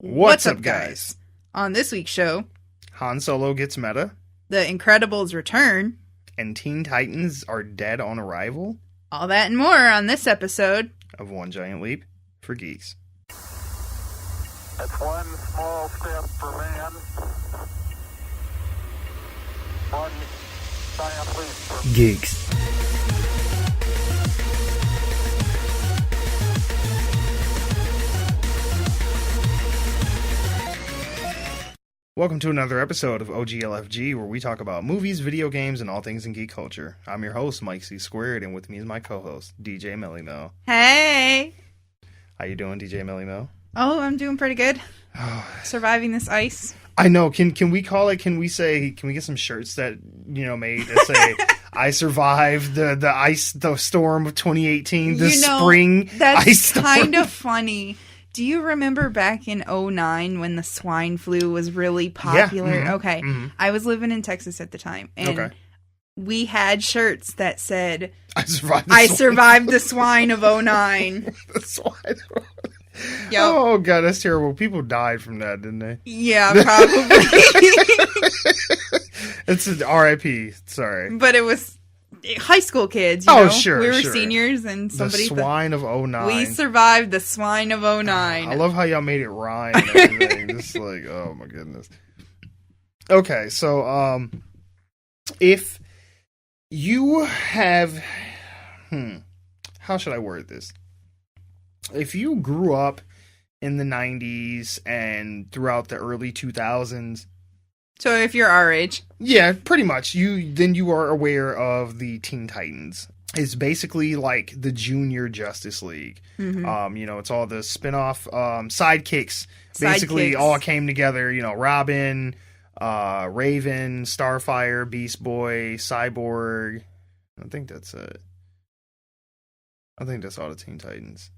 What's up, guys? On this week's show, Han Solo gets meta, The Incredibels return, and Teen Titans are dead on arrival. All that and more on this episode of One Giant Leap for Geeks. That's one small step for man, one giant leap for Geeks. Welcome to another episode of OGLFG, where we talk about movies, video games, and all things in geek culture. I'm your host, Mike C. Squared, and with me is my co-host, DJ Melly Mel. Hey! How you doing, DJ Melly Mel? Oh, I'm doing pretty good. Surviving this ice. I know. Can we call it? Can we get some shirts that made that say I survived the storm of 2018, the spring that's ice storm? Kind of funny. Do you remember back in 2009 when the swine flu was really popular? Yeah. Mm-hmm. Okay. Mm-hmm. I was living in Texas at the time, and we had shirts that said, I survived the swine of 2009. The swine. Yep. Oh, God, that's terrible. People died from that, didn't they? Yeah, probably. It's an RIP. Sorry. But it was high school kids, Sure. We were seniors, and somebody... The swine of 2009. We survived the swine of 2009. I love how y'all made it rhyme and everything. Just like, oh my goodness. Okay, so, if you have... how should I word this? If you grew up in the 90s and throughout the early 2000s... So if you're our age. Yeah, pretty much. Then you are aware of the Teen Titans. It's basically like the Junior Justice League. Mm-hmm. It's all the spin-off sidekicks. Basically all came together. Robin, Raven, Starfire, Beast Boy, Cyborg. I think that's it. I think that's all the Teen Titans.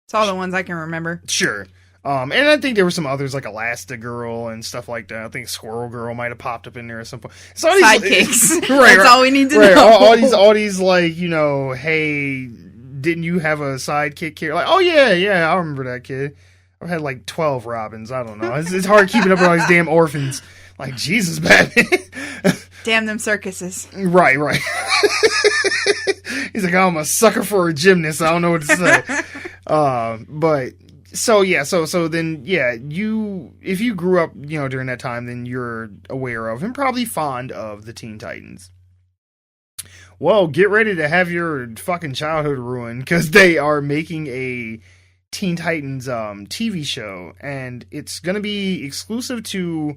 It's all the ones I can remember. Sure. And I think there were some others like Elastigirl and stuff like that. I think Squirrel Girl might have popped up in there at some point. So sidekicks. That's all we need to know. All these like, hey, didn't you have a sidekick here? Like, oh yeah, I remember that kid. I've had like 12 Robins. I don't know. It's hard keeping up with all these damn orphans. Like, Jesus, Batman. Damn them circuses. Right. He's like, I'm a sucker for a gymnast. I don't know what to say. But... So then if you grew up, during that time, then you're aware of and probably fond of the Teen Titans. Well, get ready to have your fucking childhood ruined, because they are making a Teen Titans TV show, and it's going to be exclusive to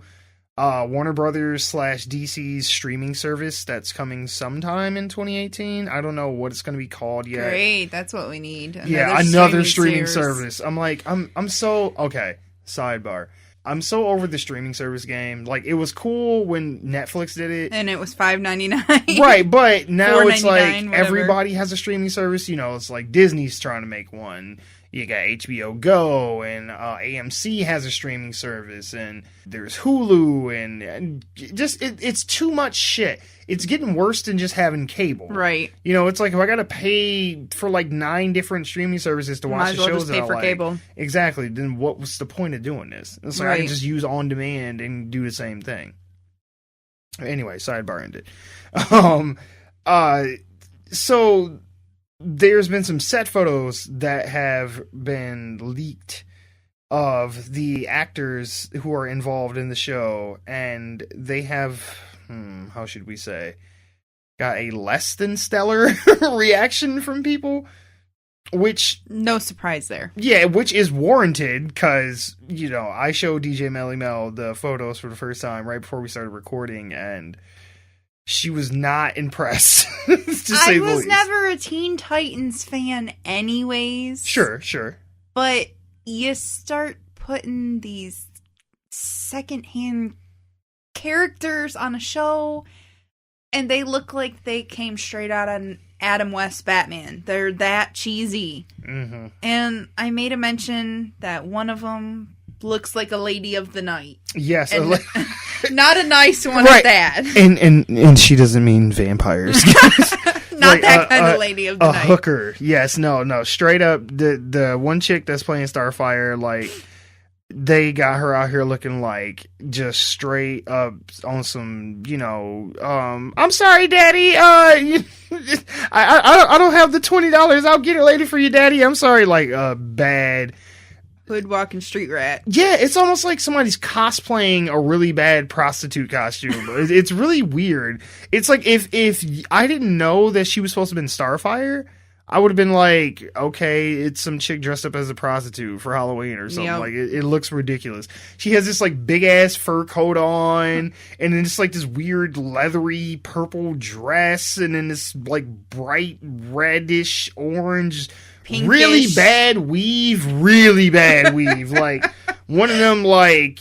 Warner Brothers / DC's streaming service that's coming sometime in 2018. I don't know what it's going to be called yet. Great, that's what we need. Another streaming service. I'm like, I'm so... Okay, sidebar. I'm so over the streaming service game. Like, it was cool when Netflix did it. And it was $5.99. Right, but now it's like whatever. Everybody has a streaming service. It's like Disney's trying to make one. You got HBO Go, and AMC has a streaming service, and there's Hulu, and just it's too much shit. It's getting worse than just having cable. Right. It's like if I got to pay for like 9 different streaming services to watch the shows that I like. Might as well just pay for cable. Exactly. Then what was the point of doing this? It's like I can just use on demand and do the same thing. Anyway, sidebar ended. So there's been some set photos that have been leaked of the actors who are involved in the show, and they have, how should we say, got a less than stellar reaction from people, which... No surprise there. Yeah, which is warranted, because, I showed DJ Melly Mel the photos for the first time right before we started recording, and... She was not impressed, to say the least. I was never a Teen Titans fan anyways. Sure. But you start putting these secondhand characters on a show, and they look like they came straight out of Adam West's Batman. They're that cheesy. Mm-hmm. And I made a mention that one of them looks like a Lady of the Night. Yes. Not a nice one at that. And she doesn't mean vampires. Not that kind of Lady of the Night. A hooker. Yes, no. Straight up, the one chick that's playing Starfire, like, they got her out here looking like just straight up on some, I'm sorry, Daddy. I don't have the $20. I'll get it later for you, Daddy. I'm sorry. Like bad hood walking street rat. Yeah, it's almost like somebody's cosplaying a really bad prostitute costume. It's really weird. It's like if I didn't know that she was supposed to have been Starfire, I would have been like, okay, it's some chick dressed up as a prostitute for Halloween or something. Yep. Like, it looks ridiculous. She has this, like, big-ass fur coat on, and then just, like, this weird leathery purple dress, and then this, like, bright reddish orange, Pinkish. really bad weave. Like, one of them, like,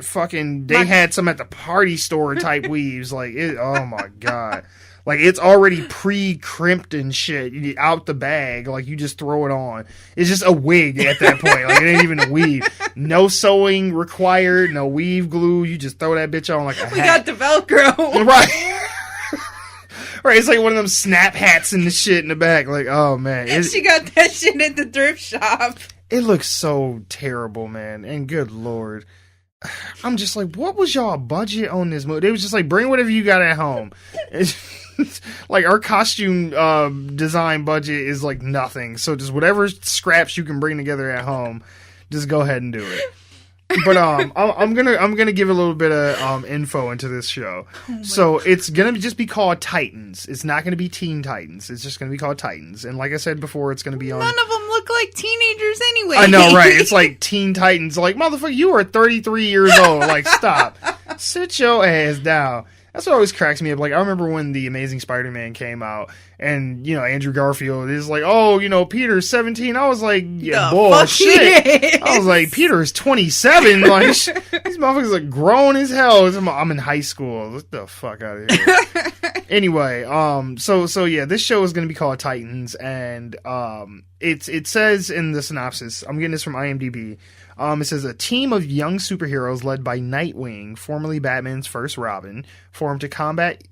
fucking, they had some at the party store type weaves. Like, oh my God. Like, it's already pre-crimped and shit out the bag. Like, you just throw it on. It's just a wig at that point. Like, it ain't even a weave. No sewing required. No weave glue. You just throw that bitch on like a hat. We got the Velcro. Right. Right. It's like one of them snap hats and the shit in the back. Like, oh, man. She got that shit at the thrift shop. It looks so terrible, man. And good Lord. I'm just like, what was y'all budget on this movie? They was just like, bring whatever you got at home. Like, our costume design budget is like nothing. So just whatever scraps you can bring together at home, just go ahead and do it. But I'm gonna give a little bit of info into this show. So it's gonna just be called Titans. It's not gonna be Teen Titans. It's just gonna be called Titans. And like I said before, it's gonna be on. None of them look like teenagers anyway. I know, right? It's like Teen Titans. Like, motherfucker, you are 33 years old. Like, stop. Sit your ass down. That's what always cracks me up. Like, I remember when The Amazing Spider-Man came out, and, Andrew Garfield is like, oh, Peter's 17. I was like, yeah, bullshit. I was like, Peter is 27. Like, these motherfuckers are grown as hell. I'm in high school. Get the fuck out of here. Anyway, so yeah, this show is going to be called Titans, and it says in the synopsis, I'm getting this from IMDb. It says a team of young superheroes led by Nightwing, formerly Batman's first Robin, formed to combat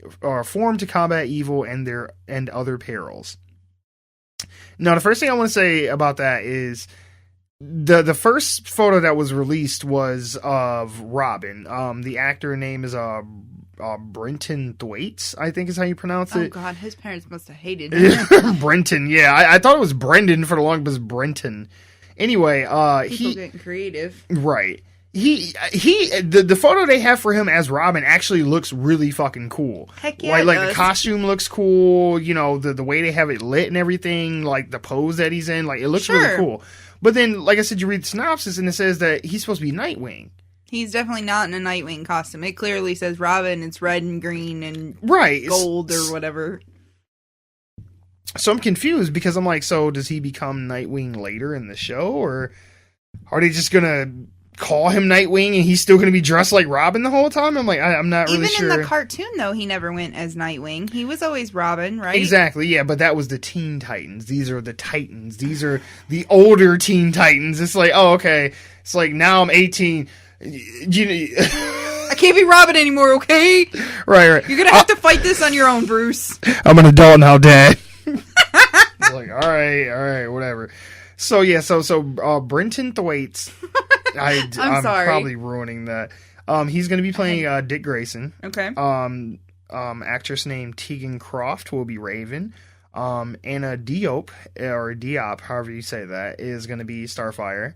evil and other perils. Now, the first thing I want to say about that is the first photo that was released was of Robin. The actor name is Brenton Thwaites, I think is how you pronounce it. Oh God, his parents must have hated him. Brenton, yeah, I thought it was Brendan for the longest, but it's Brenton. Anyway, People getting creative, right? The photo they have for him as Robin actually looks really fucking cool. Heck yeah, like the costume looks cool. The way they have it lit and everything, like the pose that he's in, like it looks really cool. But then, like I said, you read the synopsis and it says that he's supposed to be Nightwing. He's definitely not in a Nightwing costume. It clearly says Robin. It's red and green and gold or whatever. So I'm confused because I'm like, so does he become Nightwing later in the show, or are they just gonna call him Nightwing and he's still gonna be dressed like Robin the whole time? I'm like, I'm not really sure. Even in the cartoon, though, he never went as Nightwing. He was always Robin, right? Exactly, yeah, but that was the Teen Titans. These are the Titans. These are the older Teen Titans. It's like, oh, okay. It's like, now I'm 18. I can't be Robin anymore, okay? Right. You're gonna have to fight this on your own, Bruce. I'm an adult now, Dad. It's like, all right, whatever. So yeah, so Brenton Thwaites. I'm sorry. Probably ruining that. He's going to be playing Dick Grayson. Okay. Actress named Tegan Croft will be Raven. Anna Diop, or Diop, however you say that, is going to be Starfire.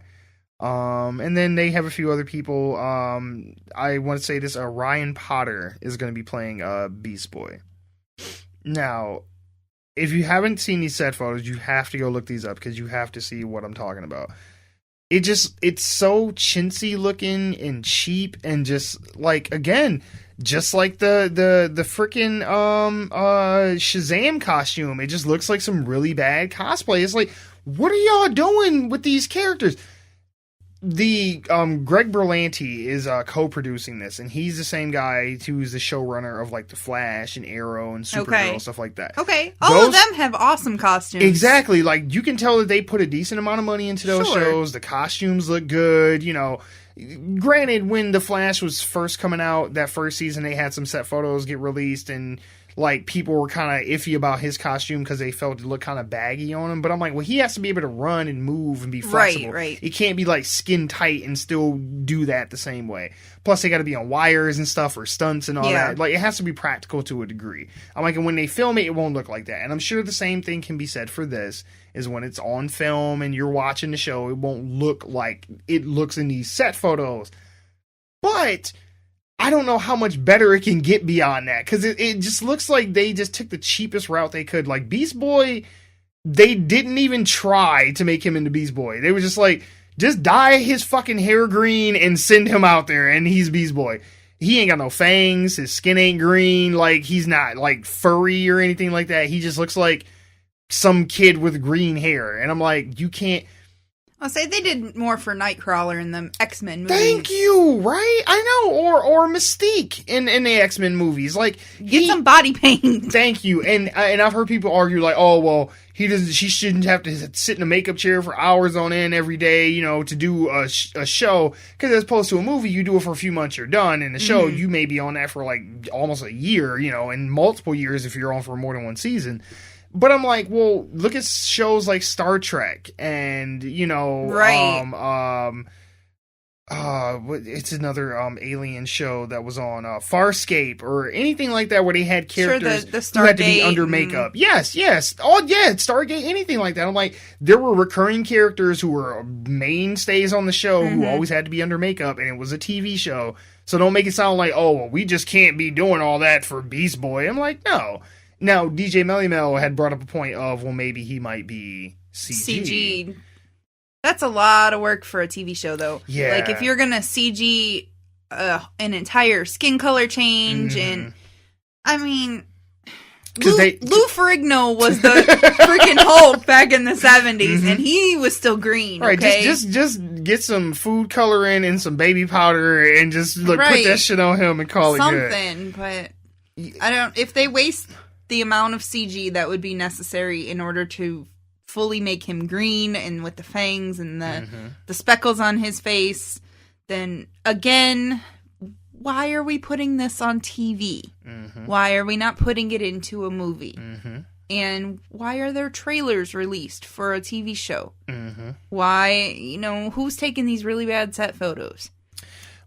And then they have a few other people. I want to say this: Ryan Potter is going to be playing Beast Boy. Now, if you haven't seen these set photos, you have to go look these up because you have to see what I'm talking about. It's so chintzy looking and cheap and just like, again, just like the freaking Shazam costume. It just looks like some really bad cosplay. It's like, what are y'all doing with these characters? The Greg Berlanti is co-producing this, and he's the same guy who's the showrunner of like The Flash and Arrow and Supergirl and stuff like that. Okay, all of them have awesome costumes. Exactly, like you can tell that they put a decent amount of money into those shows. The costumes look good, Granted, when The Flash was first coming out, that first season, they had some set photos get released, and like people were kind of iffy about his costume because they felt it looked kind of baggy on him. But I'm like, well, he has to be able to run and move and be flexible. Right. It can't be like skin tight and still do that the same way. Plus, they got to be on wires and stuff for stunts and all that. Like, it has to be practical to a degree. I'm like, and when they film it, it won't look like that. And I'm sure the same thing can be said for this, is when it's on film and you're watching the show, it won't look like it looks in these set photos. But I don't know how much better it can get beyond that, because it just looks like they just took the cheapest route they could. Like, Beast Boy, they didn't even try to make him into Beast Boy. They were just like, just dye his fucking hair green and send him out there, and he's Beast Boy. He ain't got no fangs, his skin ain't green, like, he's not, like, furry or anything like that. He just looks like some kid with green hair. And I'm like, you can't... I'll say they did more for Nightcrawler in the X-Men movies. Thank you, right? I know, or Mystique in the X-Men movies. Like, get some body paint. Thank you, and I've heard people argue like, oh well, she shouldn't have to sit in a makeup chair for hours on end every day, you know, to do a show. Because as opposed to a movie, you do it for a few months, you're done. In the show, you may be on that for like almost a year, you know, and multiple years if you're on for more than one season. But I'm like, well, look at shows like Star Trek and, you know, it's another alien show that was on Farscape or anything like that where they had characters the who had to be under makeup. Yes. Oh, yeah, Stargate, anything like that. I'm like, there were recurring characters who were mainstays on the show who always had to be under makeup, and it was a TV show. So don't make it sound like, oh, well, we just can't be doing all that for Beast Boy. I'm like, no. Now, DJ Melly Mel had brought up a point of, well, maybe he might be CG. That's a lot of work for a TV show, though. Yeah. Like, if you're going to CG an entire skin color change, and, I mean, Lou Ferrigno was the freaking Hulk back in the 70s, and he was still green, right, okay? Just get some food coloring and some baby powder and just put that shit on him and call it good. Something, but I don't... If they waste the amount of CG that would be necessary in order to fully make him green and with the fangs and the speckles on his face, then again, why are we putting this on TV? Why are we not putting it into a movie? And why are there trailers released for a TV show? Why, you know, who's taking these really bad set photos?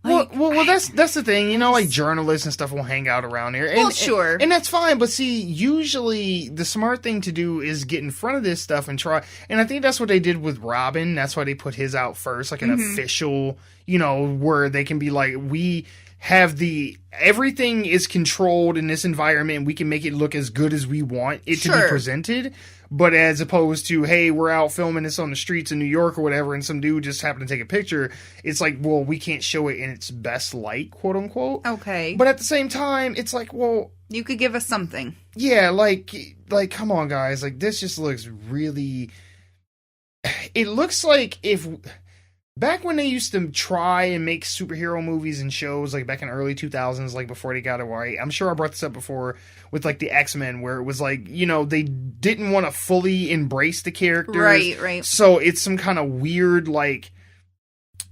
Like, well, that's the thing, you know, like journalists and stuff will hang out around here. And, sure. And that's fine, but see, usually the smart thing to do is get in front of this stuff and try. And I think that's what they did with Robin. That's why they put his out first, like an official, you know, where they can be like, we have everything is controlled in this environment. We can make it look as good as we want it to be presented. But as opposed to, hey, we're out filming this on the streets in New York or whatever, and some dude just happened to take a picture, it's like, well, we can't show it in its best light, quote unquote. Okay. But at the same time, it's like, well... You could give us something. Yeah, like, come on, guys. Like, this just looks really... It looks like if... Back when they used to try and make superhero movies and shows, like back in early 2000s, like before they got it right, I'm sure I brought this up before with like the X-Men, where it was like, you know, they didn't want to fully embrace the characters. Right. So it's some kind of weird, like,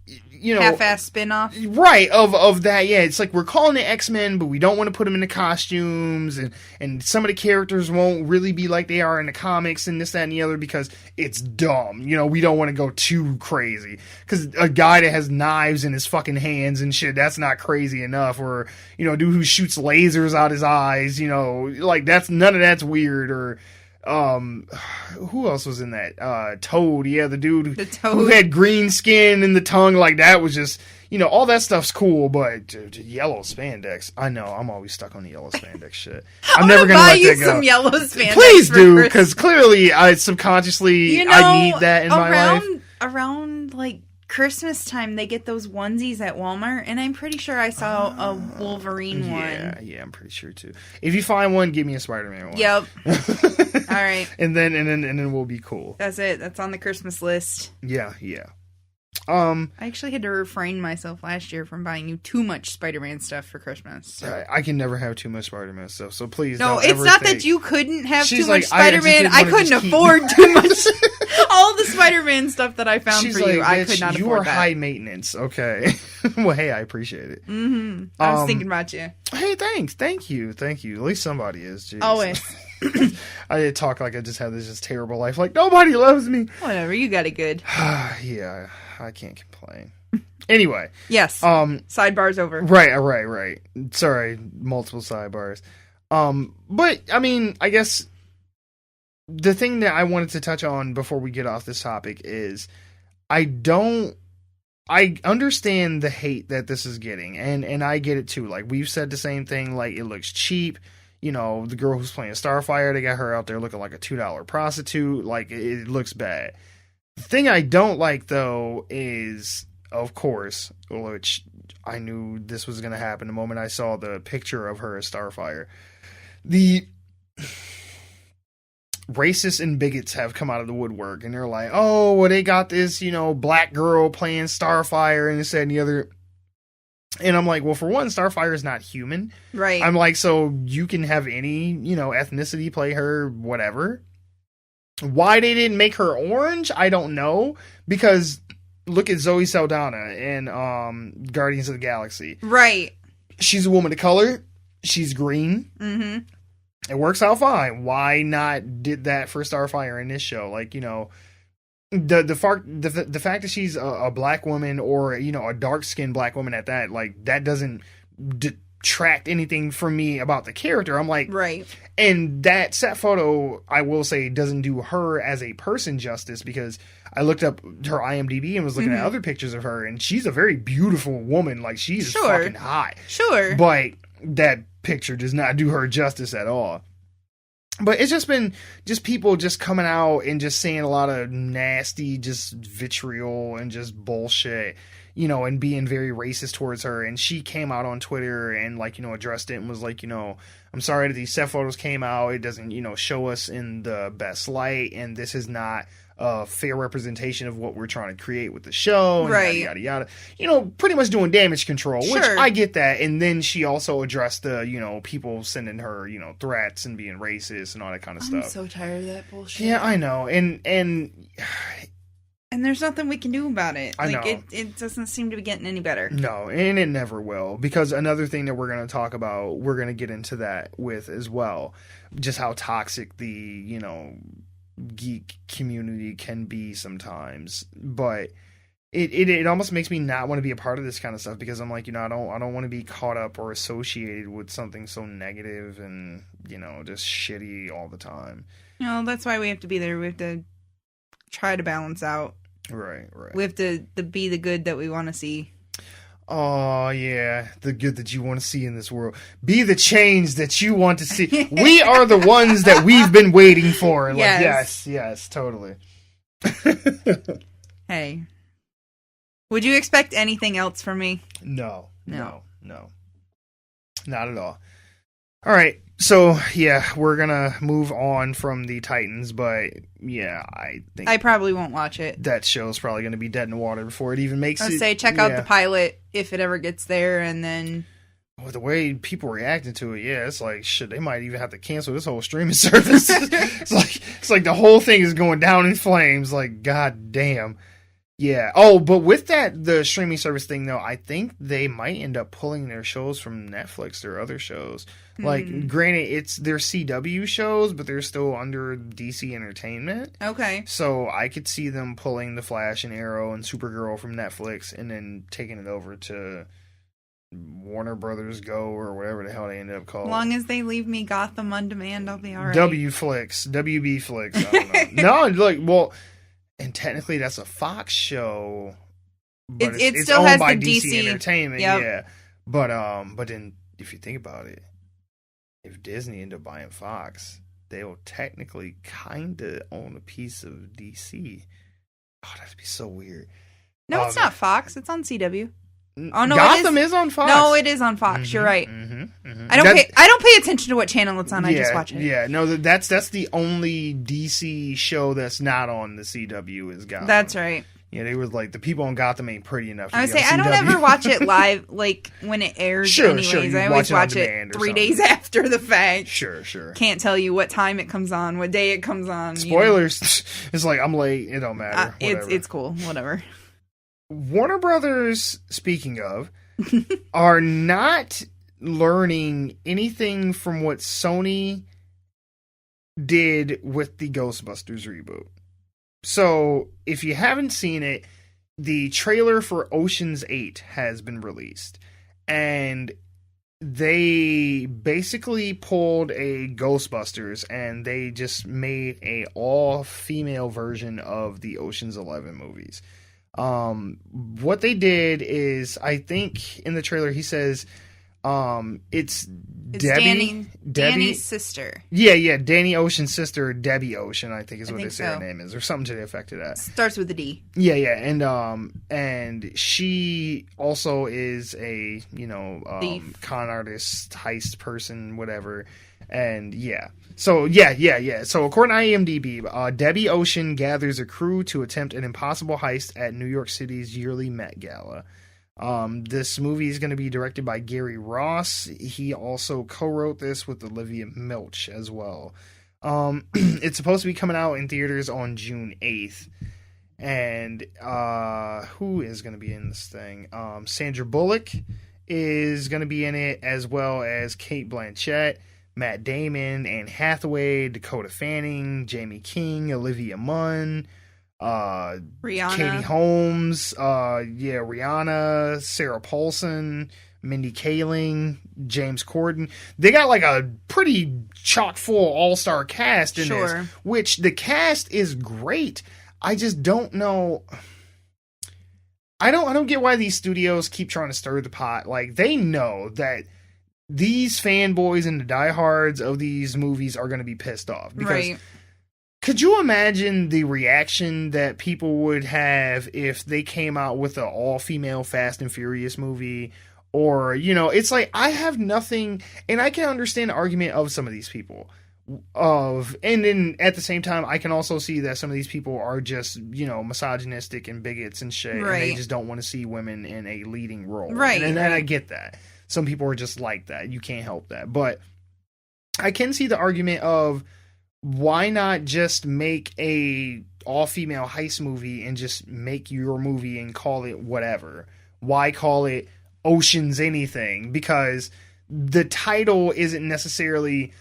you know, half-ass spin-off. Right, of that, yeah. It's like, we're calling it X-Men, but we don't want to put them in the costumes, and some of the characters won't really be like they are in the comics, and this, that, and the other, because it's dumb. You know, we don't want to go too crazy. Because a guy that has knives in his fucking hands and shit, that's not crazy enough. Or, you know, a dude who shoots lasers out his eyes, you know, like, none of that's weird. Or... who else was in that? Toad, yeah, the dude who had green skin and the tongue, like, that was just, you know, all that stuff's cool, but yellow spandex, I know, I'm always stuck on the yellow spandex shit. I'm never gonna let that go. Buy you some yellow spandex. Please do, because clearly, I subconsciously, you know, I need that in my life. Around, like, Christmas time, they get those onesies at Walmart, and I'm pretty sure I saw a Wolverine one. Yeah, I'm pretty sure too. If you find one, give me a Spider-Man one. Yep. All right. And then we'll be cool. That's it. That's on the Christmas list. Yeah. I actually had to refrain myself last year from buying you too much Spider-Man stuff for Christmas. So. I can never have too much Spider-Man stuff, so please no, don't it's ever not think... that you couldn't have She's too much like, Spider-Man. I couldn't afford too much. All the Spider-Man stuff that I found She's for you, like, I could not you afford are that. high maintenance, okay? Well, hey, I appreciate it. Mm-hmm. I was thinking about you. Hey, thanks. Thank you. At least somebody is. Jeez. Always. I did talk like I just had this just terrible life. Like, nobody loves me. Whatever, you got it good. Yeah, I can't complain. Anyway. Yes. Sidebar's over. Right. Sorry, multiple sidebars. But, I mean, I guess the thing that I wanted to touch on before we get off this topic is I understand the hate that this is getting, and I get it too. Like, we've said the same thing, like, it looks cheap. You know, the girl who's playing Starfire, they got her out there looking like a $2 prostitute. Like, it looks bad. The thing I don't like, though, is, of course, which I knew this was going to happen the moment I saw the picture of her as Starfire. The racists and bigots have come out of the woodwork, and they're like, oh, well, they got this, black girl playing Starfire, and this, that, and the other. And I'm like, well, for one, Starfire is not human. Right. I'm like, so you can have any, ethnicity play her, whatever. Why they didn't make her orange, I don't know. Because look at Zoe Saldana in Guardians of the Galaxy. Right. She's a woman of color. She's green. Mm-hmm. It works out fine. Why not did that for Starfire in this show? Like, the fact that she's a black woman or a dark skinned black woman at that, like, that doesn't detract anything from me about the character. I'm like, right. And that set photo, I will say, doesn't do her as a person justice, because I looked up her IMDb and was looking at other pictures of her, and she's a very beautiful woman. Like, she's fucking hot. Sure. But that picture does not do her justice at all. But it's just been people just coming out and just saying a lot of nasty, just vitriol and just bullshit, and being very racist towards her. And she came out on Twitter and, like, addressed it and was like, I'm sorry that these set photos came out. It doesn't, show us in the best light. And this is not a fair representation of what we're trying to create with the show. And right. Yada, yada, yada. Pretty much doing damage control, sure. Which I get that. And then she also addressed the, people sending her, threats and being racist and all that kind of stuff. I'm so tired of that bullshit. Yeah, I know. And there's nothing we can do about it. I know. It doesn't seem to be getting any better. No, and it never will. Because another thing that we're going to talk about, we're going to get into that with as well. Just how toxic the, geek community can be sometimes. But it almost makes me not want to be a part of this kind of stuff, because I'm like, I don't want to be caught up or associated with something so negative and, just shitty all the time. That's why we have to be there. We have to try to balance out. Right. We have to be the good that we want to see. Oh, yeah. The good that you want to see in this world. Be the change that you want to see. We are the ones that we've been waiting for. Like, yes, totally. Hey. Would you expect anything else from me? No. Not at all. All right. So, yeah, we're going to move on from the Titans, but, yeah, I think... I probably won't watch it. That show's probably going to be dead in the water before it even makes it. I'd say check out the pilot if it ever gets there, and then... Well, the way people reacting to it, yeah, it's like, shit, they might even have to cancel this whole streaming service. It's like the whole thing is going down in flames, like, god damn. Yeah. Oh, but with that, the streaming service thing, though, I think they might end up pulling their shows from Netflix or other shows. Like, granted, it's their CW shows, but they're still under DC Entertainment. Okay. So I could see them pulling The Flash and Arrow and Supergirl from Netflix and then taking it over to Warner Brothers Go or whatever the hell they ended up calling. As long as they leave me Gotham on demand, I'll be all right. WB Flix. I don't know. No, like, well, and technically that's a Fox show, but it's still owned has by the DC Entertainment. Yep. Yeah, but then if you think about it, if Disney ended up buying Fox, they will technically kind of own a piece of DC. Oh, that'd be so weird. No, it's not Fox. It's on CW. Oh no, Gotham is on Fox. No, it is on Fox. You're right. I don't pay attention to what channel it's on. I just watch it. Yeah, no, that's the only DC show that's not on the CW is Gotham. That's right. Yeah, they were like, the people in Gotham ain't pretty enough. To I would be say on I don't CW. ever watch it live, like when it airs. Sure, anyways, sure, you I always watch watch it on it demand or 3 something. days after the fact. Sure. Can't tell you what time it comes on, what day it comes on. Spoilers. It's like, I'm late. It don't matter. It's cool. Whatever. Warner Brothers, speaking of, are not learning anything from what Sony did with the Ghostbusters reboot. So, if you haven't seen it, the trailer for Ocean's 8 has been released. And they basically pulled a Ghostbusters and they just made a all-female version of the Ocean's 11 movies. What they did is, I think in the trailer he says, it's Debbie, Danny's sister. Yeah, Danny Ocean's sister, Debbie Ocean, I think is what they say her so. name is, or something to the effect of that. Starts with a D. Yeah, and she also is a, Thief. con artist, heist person, whatever. And so according to IMDb, Debbie Ocean gathers a crew to attempt an impossible heist at New York City's yearly Met Gala. This movie is going to be directed by Gary Ross. He also co-wrote this with Olivia Milch as well. It's supposed to be coming out in theaters on June 8th. And who is going to be in this thing? Sandra Bullock is going to be in it, as well as Cate Blanchett, Matt Damon, Anne Hathaway, Dakota Fanning, Jamie King, Olivia Munn, Rihanna, Katie Holmes, Rihanna, Sarah Paulson, Mindy Kaling, James Corden. They got like a pretty chock full all-star cast in this, which the cast is great. I just don't know. I don't get why these studios keep trying to stir the pot. Like, they know that these fanboys and the diehards of these movies are going to be pissed off. Because could you imagine the reaction that people would have if they came out with an all-female Fast and Furious movie? Or, it's like, I have nothing, and I can understand the argument of some of these people. And then at the same time, I can also see that some of these people are just, misogynistic and bigots and shit. And they just don't want to see women in a leading role. And I get that. Some people are just like that. You can't help that. But I can see the argument of, why not just make a all-female heist movie and just make your movie and call it whatever? Why call it Ocean's anything? Because the title isn't necessarily...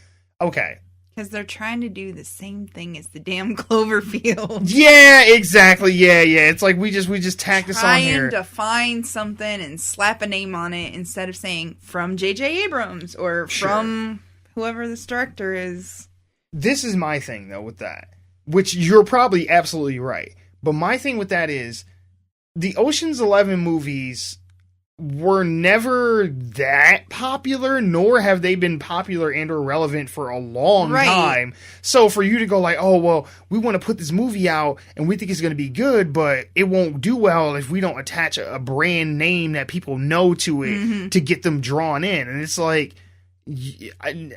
Okay. Because they're trying to do the same thing as the damn Cloverfield. Yeah, exactly. Yeah. It's like we just tack this on here. Trying to find something and slap a name on it instead of saying from J.J. Abrams or from whoever this director is. This is my thing, though, with that. Which you're probably absolutely right. But my thing with that is, the Ocean's 11 movies were never that popular, nor have they been popular and or relevant for a long time. So for you to go like, oh, well, we want to put this movie out and we think it's going to be good, but it won't do well if we don't attach a brand name that people know to it to get them drawn in. And it's like,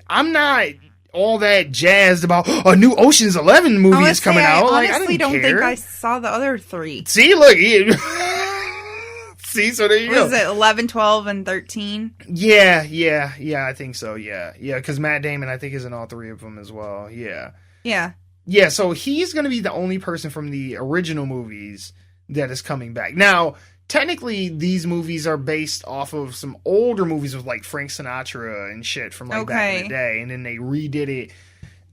I'm not all that jazzed about a new Ocean's 11 movie is coming out. I like, honestly I don't think I saw the other three. See, look. See, so there you go. Was it 11, 12, and 13? Yeah, I think so, yeah, because Matt Damon, I think, is in all three of them as well, yeah. Yeah, so he's going to be the only person from the original movies that is coming back. Now, technically, these movies are based off of some older movies with, like, Frank Sinatra and shit from, like, back in the day, and then they redid it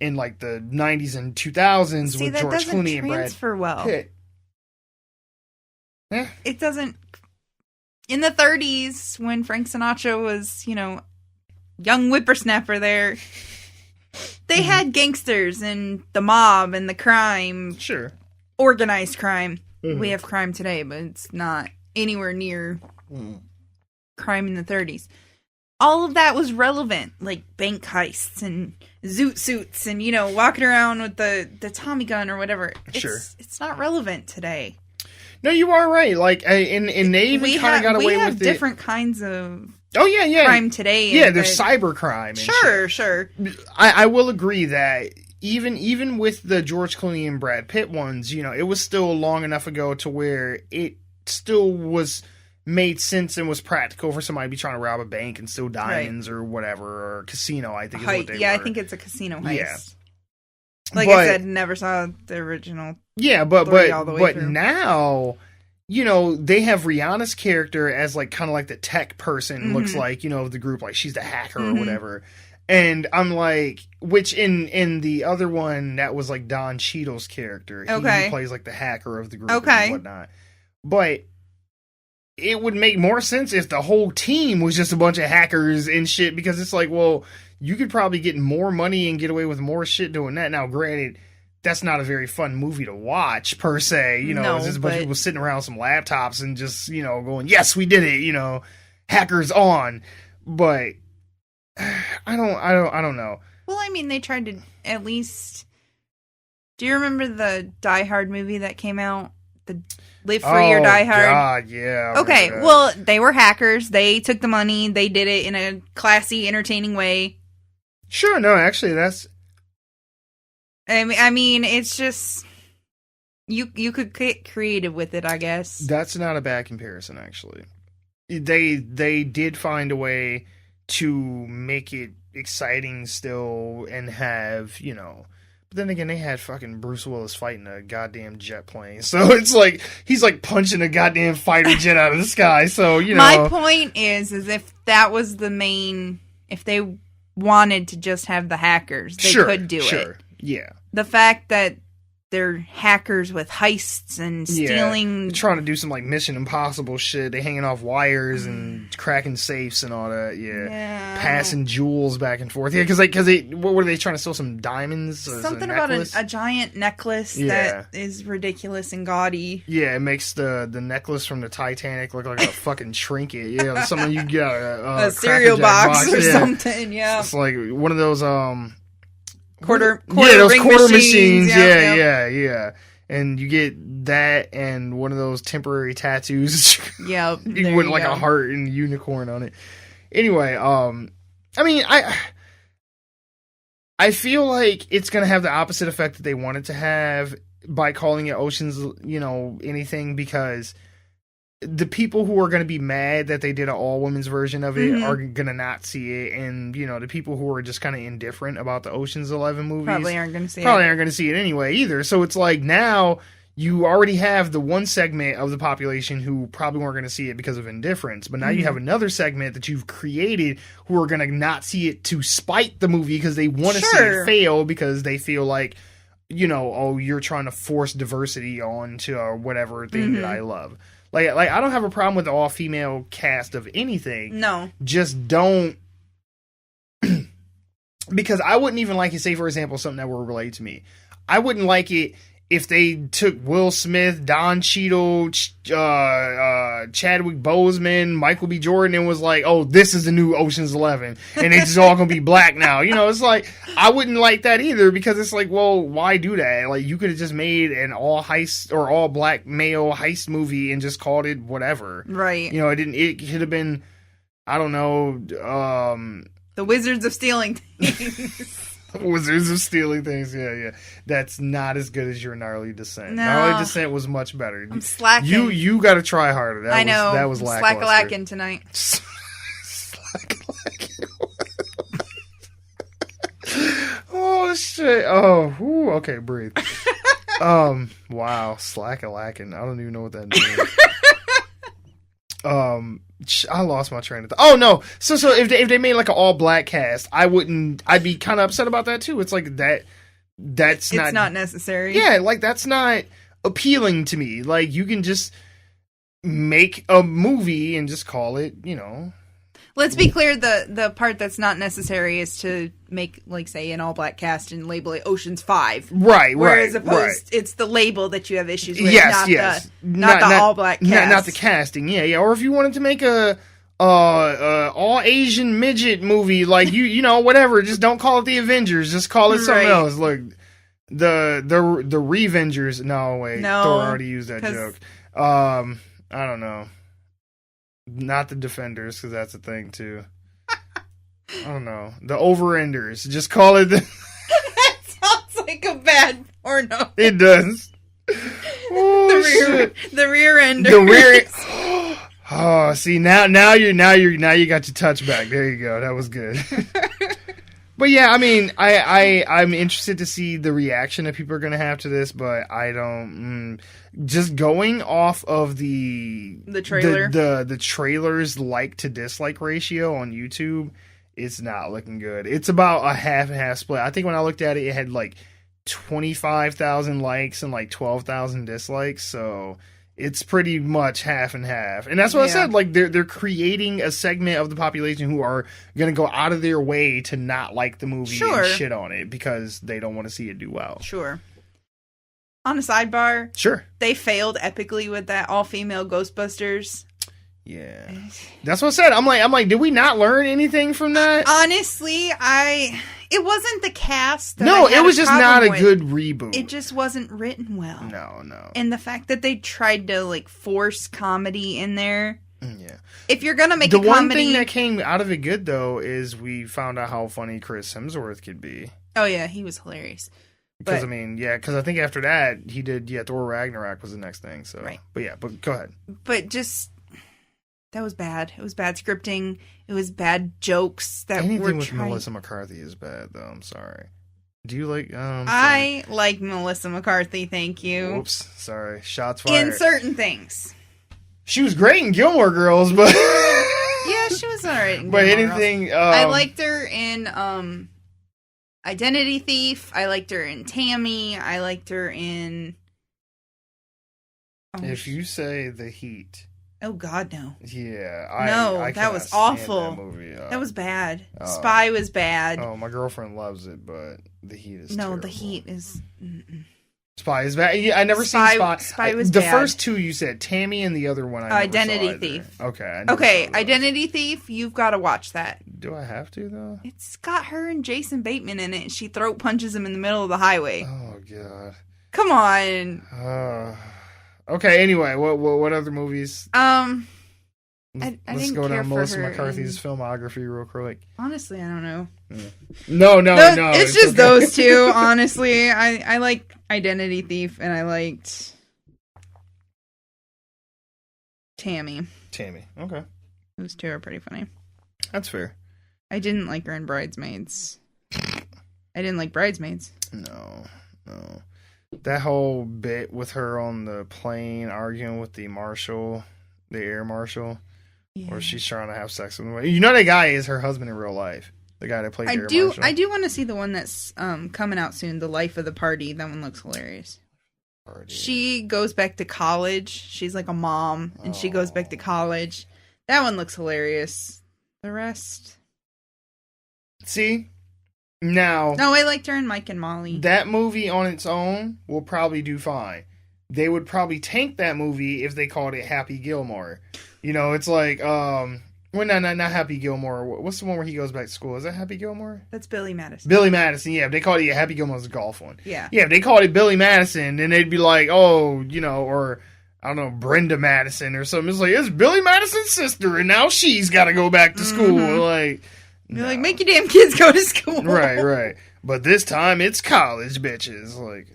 in, like, the 90s and 2000s with George Clooney and Brad transfer well. Pitt. Yeah. It doesn't... In the 30s, when Frank Sinatra was, young whippersnapper there, they had gangsters and the mob and the crime. Sure. Organized crime. We have crime today, but it's not anywhere near crime in the 30s. All of that was relevant, like bank heists and zoot suits and, walking around with the Tommy gun or whatever. It's not relevant today. No, you are right. Like, and they even kind of got away with it. We have different kinds of crime today. Yeah, there's cyber crime. And sure. I will agree that even with the George Clooney and Brad Pitt ones, you know, it was still long enough ago to where it still was made sense and was practical for somebody to be trying to rob a bank and steal diamonds or whatever, or casino, I think is what they were. I think it's a casino heist. Yeah. Like I said, never saw the original. Yeah, but through. Now, you know, they have Rihanna's character as like kind of like the tech person, looks like, you know, of the group, like she's the hacker or whatever. And I'm like, which in the other one, that was like Don Cheadle's character. He plays like the hacker of the group and whatnot. But it would make more sense if the whole team was just a bunch of hackers and shit, because it's like, well, you could probably get more money and get away with more shit doing that. Now, granted, that's not a very fun movie to watch, per se. You know, it's just a bunch of people sitting around some laptops and just, you know, going, yes, we did it, you know, hackers on. But I don't know. Well, I mean, they tried to at least... Do you remember the Die Hard movie that came out? The Live Free or Die Hard? God, yeah. Okay, well, they were hackers. They took the money. They did it in a classy, entertaining way. Sure, no, actually, that's... I mean, it's just... You could get creative with it, I guess. That's not a bad comparison, actually. They did find a way to make it exciting still and have, you know... But then again, they had fucking Bruce Willis fighting a goddamn jet plane. So it's like, he's like punching a goddamn fighter jet out of the sky. So, you know. My point is if that was the main... If they wanted to just have the hackers, they could do it. Yeah. The fact that they're hackers with heists and stealing... They're trying to do some, like, Mission Impossible shit. They hanging off wires and cracking safes and all that, yeah. Passing jewels back and forth. Yeah, because what were they trying to steal? Some diamonds? Something about a giant necklace that is ridiculous and gaudy. Yeah, it makes the necklace from the Titanic look like a fucking trinket. Yeah, something you get a cereal box or something, yeah. It's like one of those, Quarter those quarter machines. Yeah. And you get that and one of those temporary tattoos. Yeah. With like a heart and a unicorn on it. Anyway, I mean, I feel like it's going to have the opposite effect that they wanted to have by calling it Ocean's, you know, anything, because the people who are going to be mad that they did an all-women's version of it are going to not see it, and, you know, the people who are just kind of indifferent about the Ocean's 11 movies probably aren't going to see it anyway either. So it's like, now you already have the one segment of the population who probably weren't going to see it because of indifference, but now you have another segment that you've created who are going to not see it to spite the movie because they want to see it fail, because they feel like, you know, oh, you're trying to force diversity onto whatever thing that I love. Like I don't have a problem with the all-female cast of anything. No. Just don't... Because I wouldn't even like it, say, for example, something that will relate to me. I wouldn't like it if they took Will Smith, Don Cheadle, Chadwick Boseman, Michael B. Jordan, and was like, oh, this is the new Ocean's 11, and it's just all gonna be black now. You know, it's like, I wouldn't like that either, because it's like, well, why do that? Like, you could have just made an all heist or all black male heist movie and just called it whatever. Right. You know, it could have been, I don't know, The Wizards of Stealing Things. Wizards of Stealing Things, yeah. That's not as good as your Gnarly Descent. No. Gnarly Descent was much better. I'm slacking. You got to try harder. I know. That was lackluster. Slack-a-lacking tonight. Slack-a-lacking. Oh, shit. Oh, whew, okay, breathe. Wow, slack-a-lacking. I don't even know what that means. I lost my train of thought. Oh no! So if they made like an all black cast, I'd be kind of upset about that too. It's like it's not necessary. Yeah, like that's not appealing to me. Like, you can just make a movie and just call it, you know. Let's be clear, the part that's not necessary is to make, like, say, an all-black cast and label it Ocean's 5. Right, Whereas opposed, it's the label that you have issues with, yes. not the all-black cast. Not the casting, yeah. Or if you wanted to make a all-Asian midget movie, like, you know, whatever, just don't call it the Avengers, just call it something else. Look, the Revengers, no, wait, Thor already used that joke. I don't know. Not the Defenders, because that's a thing too. I don't know. The Overenders. Just call it. That sounds bad porno. It does. Oh, shit. The rear end. The rear. Oh, see now you got your touch back. There you go. That was good. But yeah, I mean, I'm interested to see the reaction that people are going to have to this, but I don't. Just going off of the trailer, the trailers like to dislike ratio on YouTube, it's not looking good. It's about a half and half split. I think when I looked at it, it had like 25,000 likes and like 12,000 dislikes. So it's pretty much half and half. And that's what I said. Like they're creating a segment of the population who are going to go out of their way to not like the movie and shit on it because they don't want to see it do well. Sure. On a sidebar, sure, they failed epically with that all-female Ghostbusters. Yeah, that's what I said. I'm like, did we not learn anything from that? Honestly, it wasn't the cast. No, it was just not a good reboot. It just wasn't written well. No. And the fact that they tried to like force comedy in there. Yeah. If you're gonna make the a comedy, one thing that came out of it good though is we found out how funny Chris Hemsworth could be. Oh yeah, he was hilarious. Because because I think after that he did Thor Ragnarok was the next thing. So right. But go ahead. But just that was bad. It was bad scripting. It was bad jokes that anything with Melissa McCarthy is bad though. I'm sorry. Do you like? I like Melissa McCarthy. Thank you. Oops, sorry. Shots fired. In certain things, she was great in Gilmore Girls, but yeah, she was alright. But anything, I liked her in Identity Thief. I liked her in Tammy. I liked her in. If you say The Heat. Oh God, no. Yeah, I that was awful. That movie. That was bad. Spy was bad. Oh, my girlfriend loves it, but The Heat is no. terrible. The Heat is. Spy is bad. Yeah, I never seen Spy. Spy was the bad. first two you said, Tammy, and the other one I Identity Thief. Okay. Okay, Identity Thief. You've got to watch that. Do I have to though? It's got her and Jason Bateman in it. And she throat punches him in the middle of the highway. Oh God. Come on. Okay. Anyway, what other movies? Let's go down Melissa McCarthy's filmography real quick. Honestly, I don't know. No. It's just okay. Those two, honestly. I like Identity Thief and I liked Tammy. Okay. Those two are pretty funny. That's fair. I didn't like her in Bridesmaids. I didn't like Bridesmaids. No. That whole bit with her on the plane arguing with the air marshal. Yeah. Or she's trying to have sex with him. You know that guy is her husband in real life. The guy that played the air marshal. I do want to see the one that's coming out soon, The Life of the Party. That one looks hilarious. She goes back to college. She's like a mom, and she goes back to college. That one looks hilarious. The rest... See? Now... No, I liked her in Mike and Molly. That movie on its own will probably do fine. They would probably tank that movie if they called it Happy Gilmore. You know, it's like, well, not Happy Gilmore. What's the one where he goes back to school? Is that Happy Gilmore? That's Billy Madison. Billy Madison, yeah. If they called it Happy Gilmore's the golf one. Yeah. Yeah, if they called it Billy Madison, then they'd be like, oh, you know, or, I don't know, Brenda Madison or something. It's like, it's Billy Madison's sister, and now she's got to go back to school. Like, you're like, make your damn kids go to school. Right. But this time, it's college bitches. Like,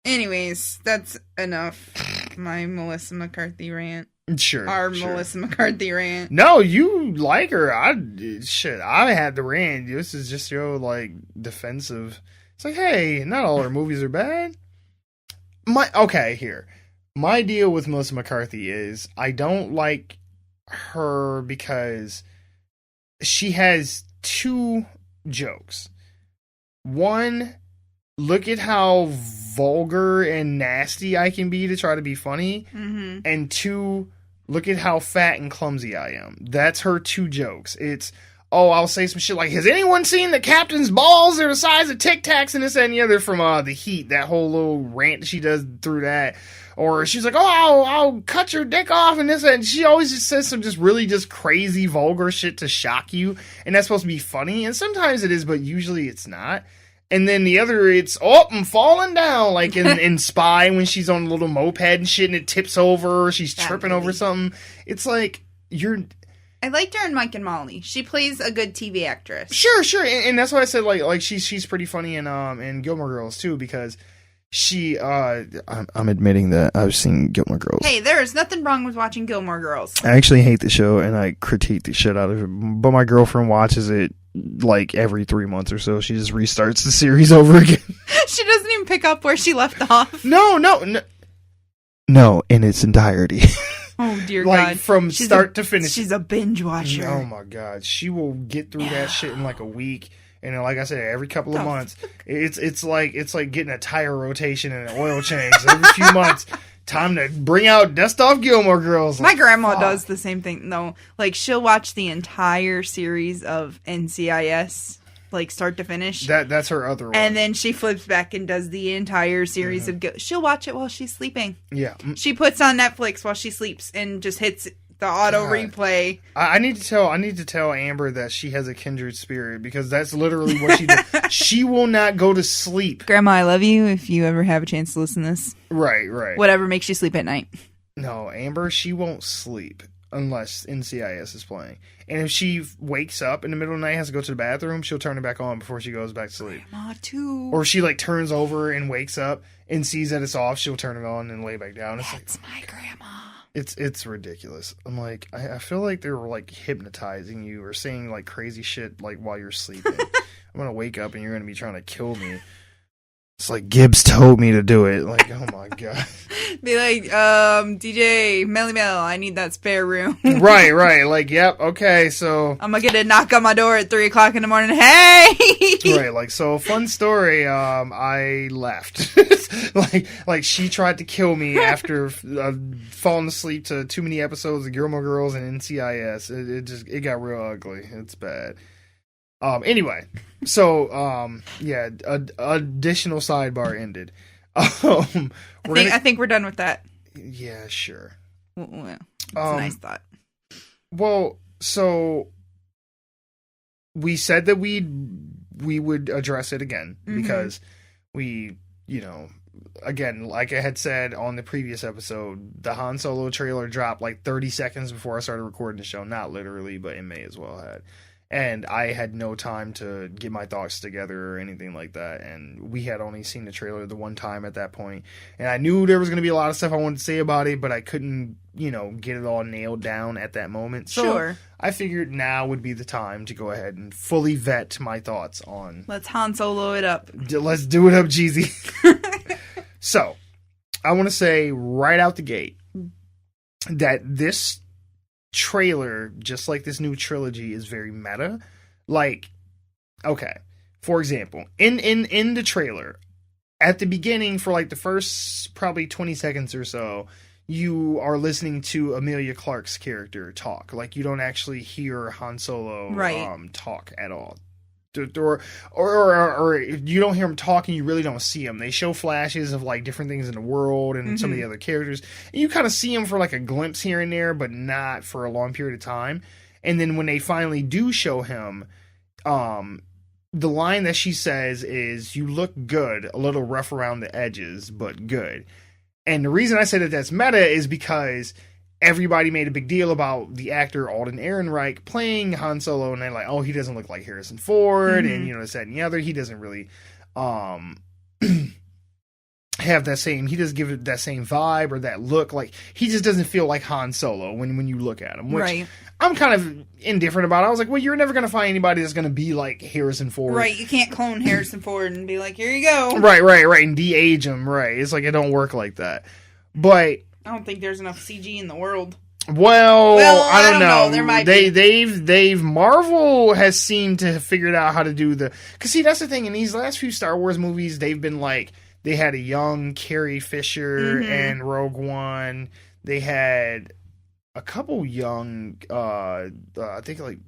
anyways, that's enough. My Melissa McCarthy rant. Sure. Melissa McCarthy rant. No, you like her. I had the rant. This is just your, like, defensive. It's like, hey, not all her movies are bad. My deal with Melissa McCarthy is I don't like her because she has two jokes. One, look at how vulgar and nasty I can be to try to be funny. Mm-hmm. And two, look at how fat and clumsy I am. That's her two jokes. It's, I'll say some shit like, has anyone seen the captain's balls? They're the size of Tic Tacs and this and the other from The Heat. That whole little rant she does through that. Or she's like, I'll cut your dick off and this and she always just says some just really just crazy vulgar shit to shock you. And that's supposed to be funny. And sometimes it is, but usually it's not. And then the other, it's, I'm falling down, like in Spy when she's on a little moped and shit and it tips over or she's tripping over something. It's like, I liked her in Mike and Molly. She plays a good TV actress. Sure, and that's why I said like she's pretty funny in Gilmore Girls too, because she I'm admitting that I've seen Gilmore Girls. Hey, there is nothing wrong with watching Gilmore Girls. I actually hate the show and I critique the shit out of it, but my girlfriend watches it like every 3 months or so. She just restarts the series over again. She doesn't even pick up where she left off. No, in its entirety. Oh dear like, God! from start to finish. She's a binge watcher. Oh my God, she will get through that shit in like a week. And then, like I said, every couple of months, it's like getting a tire rotation and an oil change every few months. Time to bring out dust off Gilmore Girls. My grandma does the same thing though. Like she'll watch the entire series of NCIS, like start to finish. That's her other one. And then she flips back and does the entire series of. She'll watch it while she's sleeping. Yeah, she puts on Netflix while she sleeps and just hits the auto replay. I need to tell Amber that she has a kindred spirit, because that's literally what she does. She will not go to sleep. Grandma, I love you. If you ever have a chance to listen to this, right. Whatever makes you sleep at night. No, Amber, she won't sleep unless NCIS is playing. And if she wakes up in the middle of the night, has to go to the bathroom, she'll turn it back on before she goes back to sleep. Grandma too. Or she like turns over and wakes up and sees that it's off, she'll turn it on and lay back down. That's my grandma. It's ridiculous. I'm like, I feel like they're like hypnotizing you or saying like crazy shit like while you're sleeping. I'm gonna wake up and you're gonna be trying to kill me. It's like Gibbs told me to do it. Like, oh my God. Be like, DJ Melly Mel, I need that spare room. Right. Like, yep, okay, so I'm gonna get a knock on my door at 3:00 in the morning. Hey! Right, like, so fun story, I left. like she tried to kill me after falling asleep to too many episodes of Gilmore Girls and NCIS. It got real ugly. It's bad. Anyway, so yeah, additional sidebar ended. I think we're done with that. Yeah, sure. Well, it's a nice thought. Well, so we said that we would address it again because we, again, like I had said on the previous episode, the Han Solo trailer dropped like 30 seconds before I started recording the show. Not literally, but it may as well had. And I had no time to get my thoughts together or anything like that. And we had only seen the trailer the one time at that point. And I knew there was going to be a lot of stuff I wanted to say about it, but I couldn't, get it all nailed down at that moment. So sure. I figured now would be the time to go ahead and fully vet my thoughts on... Let's Han Solo it up. Let's do it up, Jeezy. So, I want to say right out the gate that this trailer, just like this new trilogy, is very meta. Like, okay, for example, in the trailer, at the beginning, for like the first probably 20 seconds or so, you are listening to Emilia Clarke's character talk. Like, you don't actually hear Han Solo talk at all. Or you don't hear him talking, you really don't see him. They show flashes of like different things in the world and some of the other characters, and you kind of see him for like a glimpse here and there, but not for a long period of time. And then when they finally do show him, the line that she says is, "You look good, a little rough around the edges, but good." And the reason I say that that's meta is because everybody made a big deal about the actor Alden Ehrenreich playing Han Solo, and they're like, oh, he doesn't look like Harrison Ford, and this, that, and the other. He doesn't really have that same, he doesn't give it that same vibe or that look. Like, he just doesn't feel like Han Solo when you look at him, which I'm kind of indifferent about. I was like, well, you're never going to find anybody that's going to be like Harrison Ford. Right, you can't clone Harrison Ford and be like, here you go. Right, and de-age him, right. It's like, it don't work like that. But I don't think there's enough CG in the world. Well, I don't know. There might be. They've Marvel has seemed to have figured out how to do because see, that's the thing, in these last few Star Wars movies, they've been like, they had a young Carrie Fisher and Rogue One. They had a couple young, I think like,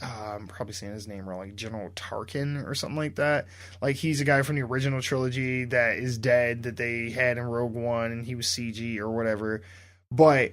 I'm probably saying his name wrong, like General Tarkin or something like that. Like, he's a guy from the original trilogy that is dead, that they had in Rogue One, and he was CG or whatever. But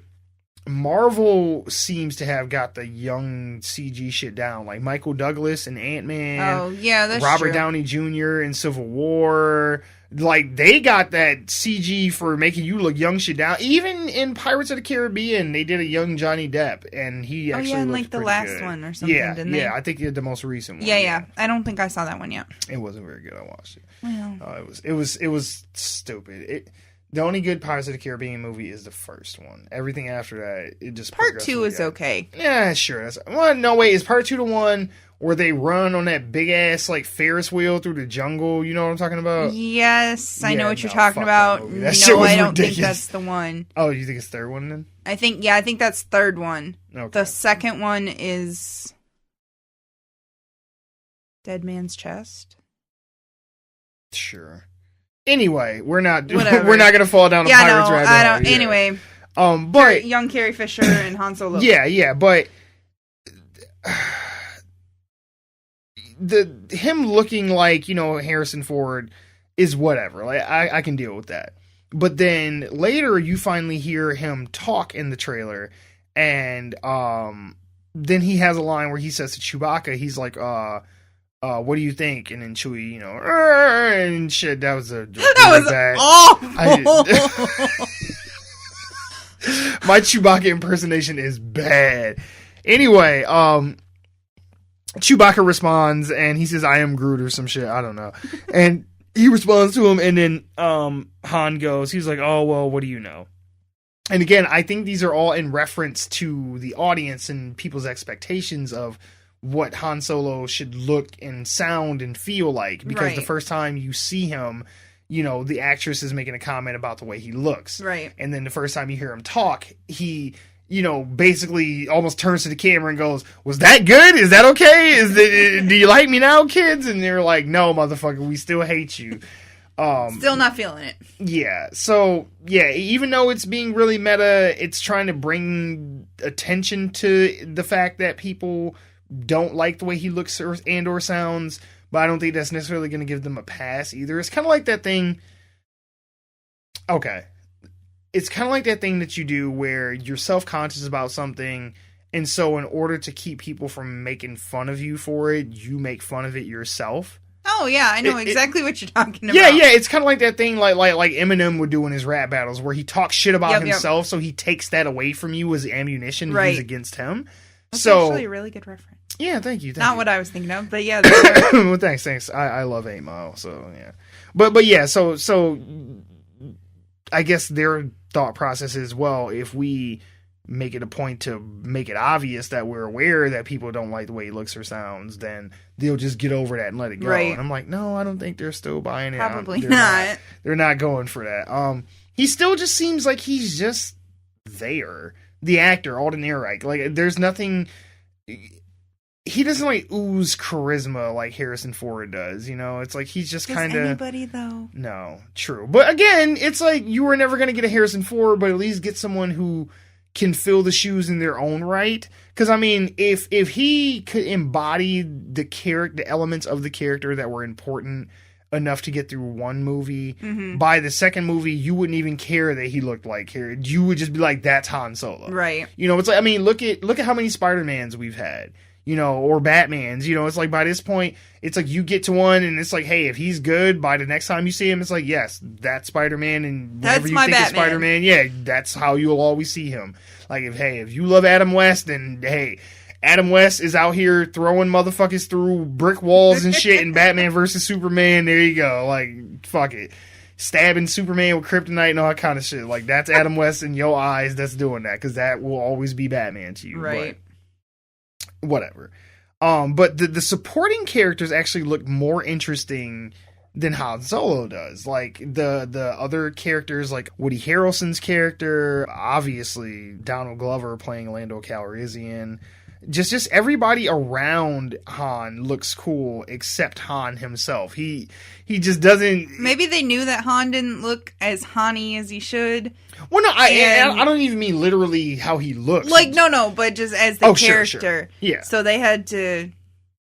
Marvel seems to have got the young CG shit down, like Michael Douglas and Ant-Man. Oh, yeah, that's Robert true. Downey Jr. in Civil War. Like, they got that CG for making you look young shit down. Even in Pirates of the Caribbean, they did a young Johnny Depp, and he actually in looked like the pretty last good. one or something, Yeah, didn't they? yeah, I think the most recent one. Yeah. I don't think I saw that one yet. It wasn't very good. I watched it. Well, It was stupid. The only good Pirates of the Caribbean movie is the first one. Everything after that, it just part 2 is progressively okay. Yeah, sure. No, wait, is part 2 the one where they run on that big ass like Ferris wheel through the jungle? You know what I'm talking about? Yes, I know what you're no, talking fuck about. that movie. That shit No, was I don't think ridiculous. that's the one. Oh, you think it's third one then? I think that's third one. Okay. The second one is Dead Man's Chest. Sure. Anyway, we're not Whatever. we're not gonna fall down a Pirates rabbit I hole. don't. Yeah. Anyway, But young Carrie Fisher and Han Solo. yeah, but him looking like, Harrison Ford is whatever. Like I can deal with that. But then later you finally hear him talk in the trailer, and then he has a line where he says to Chewbacca, he's like, what do you think? And then Chewie, and shit. That was bad. Awful. My Chewbacca impersonation is bad. Anyway, Chewbacca responds and he says, "I am Groot" or some shit. I don't know. And he responds to him, and then Han goes, he's like, "Oh, well, what do you know?" And again, I think these are all in reference to the audience and people's expectations of what Han Solo should look and sound and feel like. Because Right. the first time you see him, the actress is making a comment about the way he looks. Right. And then the first time you hear him talk, he, basically almost turns to the camera and goes, "Was that good? Is that okay? Do you like me now, kids?" And they're like, "No, motherfucker, we still hate you." Still not feeling it. Yeah. So, yeah, even though it's being really meta, it's trying to bring attention to the fact that people don't like the way he looks or sounds, but I don't think that's necessarily going to give them a pass either. It's kind of like that thing. Okay. It's kind of like that thing that you do where you're self-conscious about something, and so in order to keep people from making fun of you for it, you make fun of it yourself. Oh yeah, I know exactly what you're talking about. Yeah, it's kind of like that thing like Eminem would do in his rap battles where he talks shit about himself, so he takes that away from you as ammunition to use against him. That's so actually a really good reference. Yeah, thank you. Not what I was thinking of, but yeah. Well, thanks. I love 8 Mile, so yeah. But yeah, so I guess their thought process is, well, if we make it a point to make it obvious that we're aware that people don't like the way he looks or sounds, then they'll just get over that and let it go. Right. And I'm like, no, I don't think they're still buying it. Probably not. They're not going for that. He still just seems like he's just there. The actor, Alden Ehreich. Like, there's nothing... He doesn't, like, ooze charisma like Harrison Ford does, It's like he's just kind of... Does anybody, though? No, true. But again, it's like you were never going to get a Harrison Ford, but at least get someone who can fill the shoes in their own right. Because, I mean, if he could embody the elements of the character that were important enough to get through one movie, by the second movie, you wouldn't even care that he looked like Harry. You would just be like, that's Han Solo. Right. It's like, I mean, look at how many Spider-Mans we've had. Or Batmans, it's like by this point, it's like you get to one and it's like, hey, if he's good, by the next time you see him, it's like, yes, that's Spider-Man, and whenever you think of Spider-Man, yeah, that's how you'll always see him. Like, if you love Adam West, then, hey, Adam West is out here throwing motherfuckers through brick walls and shit in Batman versus Superman, there you go. Like, fuck it. Stabbing Superman with kryptonite and all that kind of shit. Like, that's Adam West in your eyes that's doing that, because that will always be Batman to you. Right. But whatever. But the supporting characters actually look more interesting than Han Solo does. Like the other characters, like Woody Harrelson's character, obviously Donald Glover playing Lando Calrissian. Just everybody around Han looks cool except Han himself. He just doesn't. Maybe they knew that Han didn't look as Han-y as he should. Well, no, I don't even mean literally how he looks. Like, no, but just as the character. Sure. Yeah. So they had to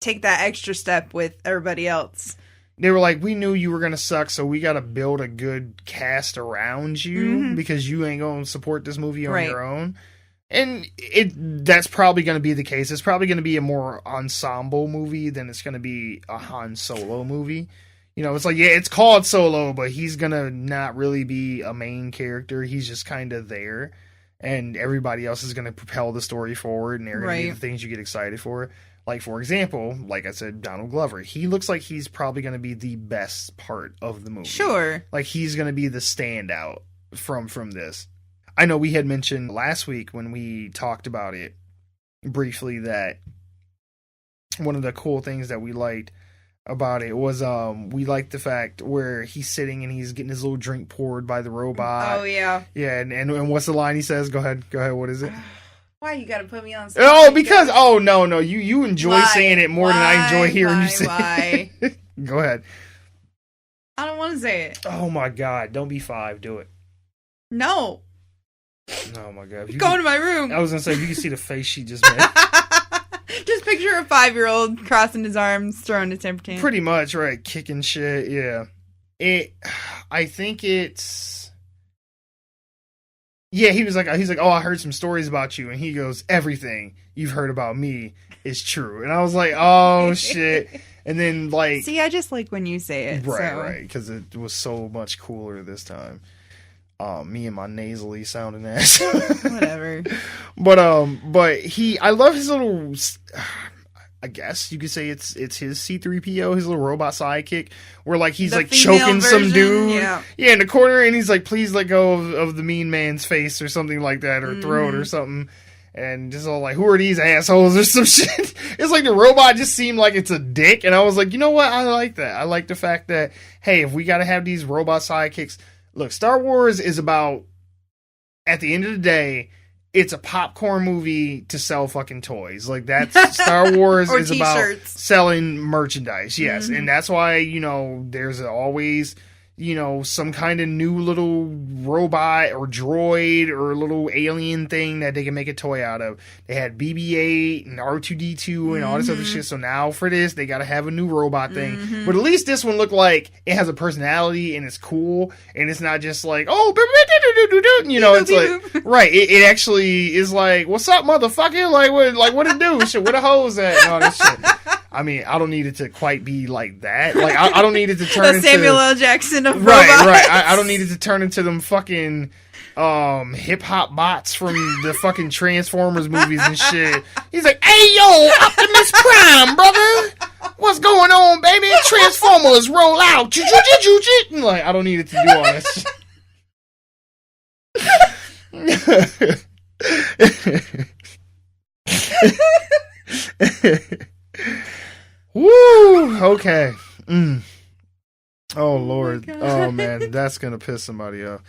take that extra step with everybody else. They were like, we knew you were going to suck, so we got to build a good cast around you because you ain't going to support this movie on your own. And that's probably going to be the case. It's probably going to be a more ensemble movie than it's going to be a Han Solo movie. You know, it's like, yeah, it's called Solo, but he's going to not really be a main character. He's just kind of there. And everybody else is going to propel the story forward, and they're going to be the things you get excited for. Like, for example, like I said, Donald Glover. He looks like he's probably going to be the best part of the movie. Sure. Like, he's going to be the standout from this. I know we had mentioned last week when we talked about it briefly that one of the cool things that we liked about it was we liked the fact where he's sitting and he's getting his little drink poured by the robot. Oh, yeah. Yeah, and what's the line he says? Go ahead, what is it? Why you gotta put me on spot? Oh, because, no, you enjoy saying it more than I enjoy hearing you say it. Go ahead. I don't want to say it. Oh, my God, don't be 5, do it. No. Oh my God! Go to my room. I was gonna say, if you can see the face she just made. Just picture a 5-year-old crossing his arms, throwing a temper tantrum. Pretty much, right? Kicking shit. Yeah. I think it's. Yeah, he's like, oh, I heard some stories about you, and he goes, everything you've heard about me is true, and I was like, oh shit, and then like, see, I just like when you say it, right, because it was so much cooler this time. Me and my nasally sounding ass. Whatever. But I love his little, I guess you could say it's his C-3PO, his little robot sidekick, where like he's like choking some dude. Yeah, in the corner, and he's like, please let go of the mean man's face or something like that, or throat or something. And just all like, who are these assholes or some shit? It's like the robot just seemed like it's a dick. And I was like, you know what? I like that. I like the fact that, hey, if we got to have these robot sidekicks. Look, Star Wars is about, at the end of the day, it's a popcorn movie to sell fucking toys. Like, that's, Star Wars is t-shirts. About selling merchandise, yes. And that's why, you know, there's always, you know, some kind of new little robot or droid or little alien thing that they can make a toy out of. They had BB-8 and R2-D2 and all this other shit. So now for this, they got to have a new robot thing. But at least this one looked like it has a personality and it's cool. And it's not just like, oh, you know, it's like, right. It actually is like, what's up, motherfucker? What it do? Shit, where the hoes at? And all this shit. I mean, I don't need it to quite be like that. Like, I don't need it to turn into Samuel L. Jackson of robots. Right. I don't need it to turn into them fucking hip hop bots from the fucking Transformers movies and shit. He's like, hey yo, Optimus Prime, brother, what's going on, baby? Transformers roll out. And like, I don't need it to do all that shit. Woo! Okay. Oh Lord. Oh man, that's gonna piss somebody off.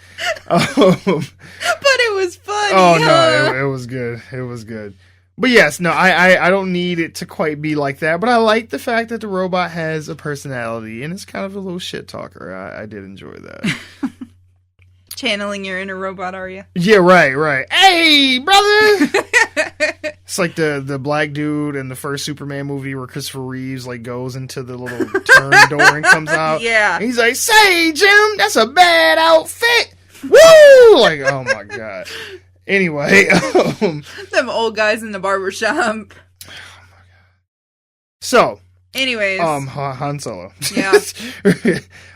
But it was funny. Oh no, it was good. It was good. But yes, no, I don't need it to quite be like that. But I like the fact that the robot has a personality and it's kind of a little shit talker. I did enjoy that. Channeling your inner robot, are you? Yeah, right. Hey, brother! It's like the black dude in the first Superman movie where Christopher Reeves like goes into the little turn door and comes out. Yeah. And he's like, say, Jim, that's a bad outfit. Woo! Like, oh my God. Anyway. Them old guys in the barbershop. Oh my God. So. Anyways. Han Solo. Yeah.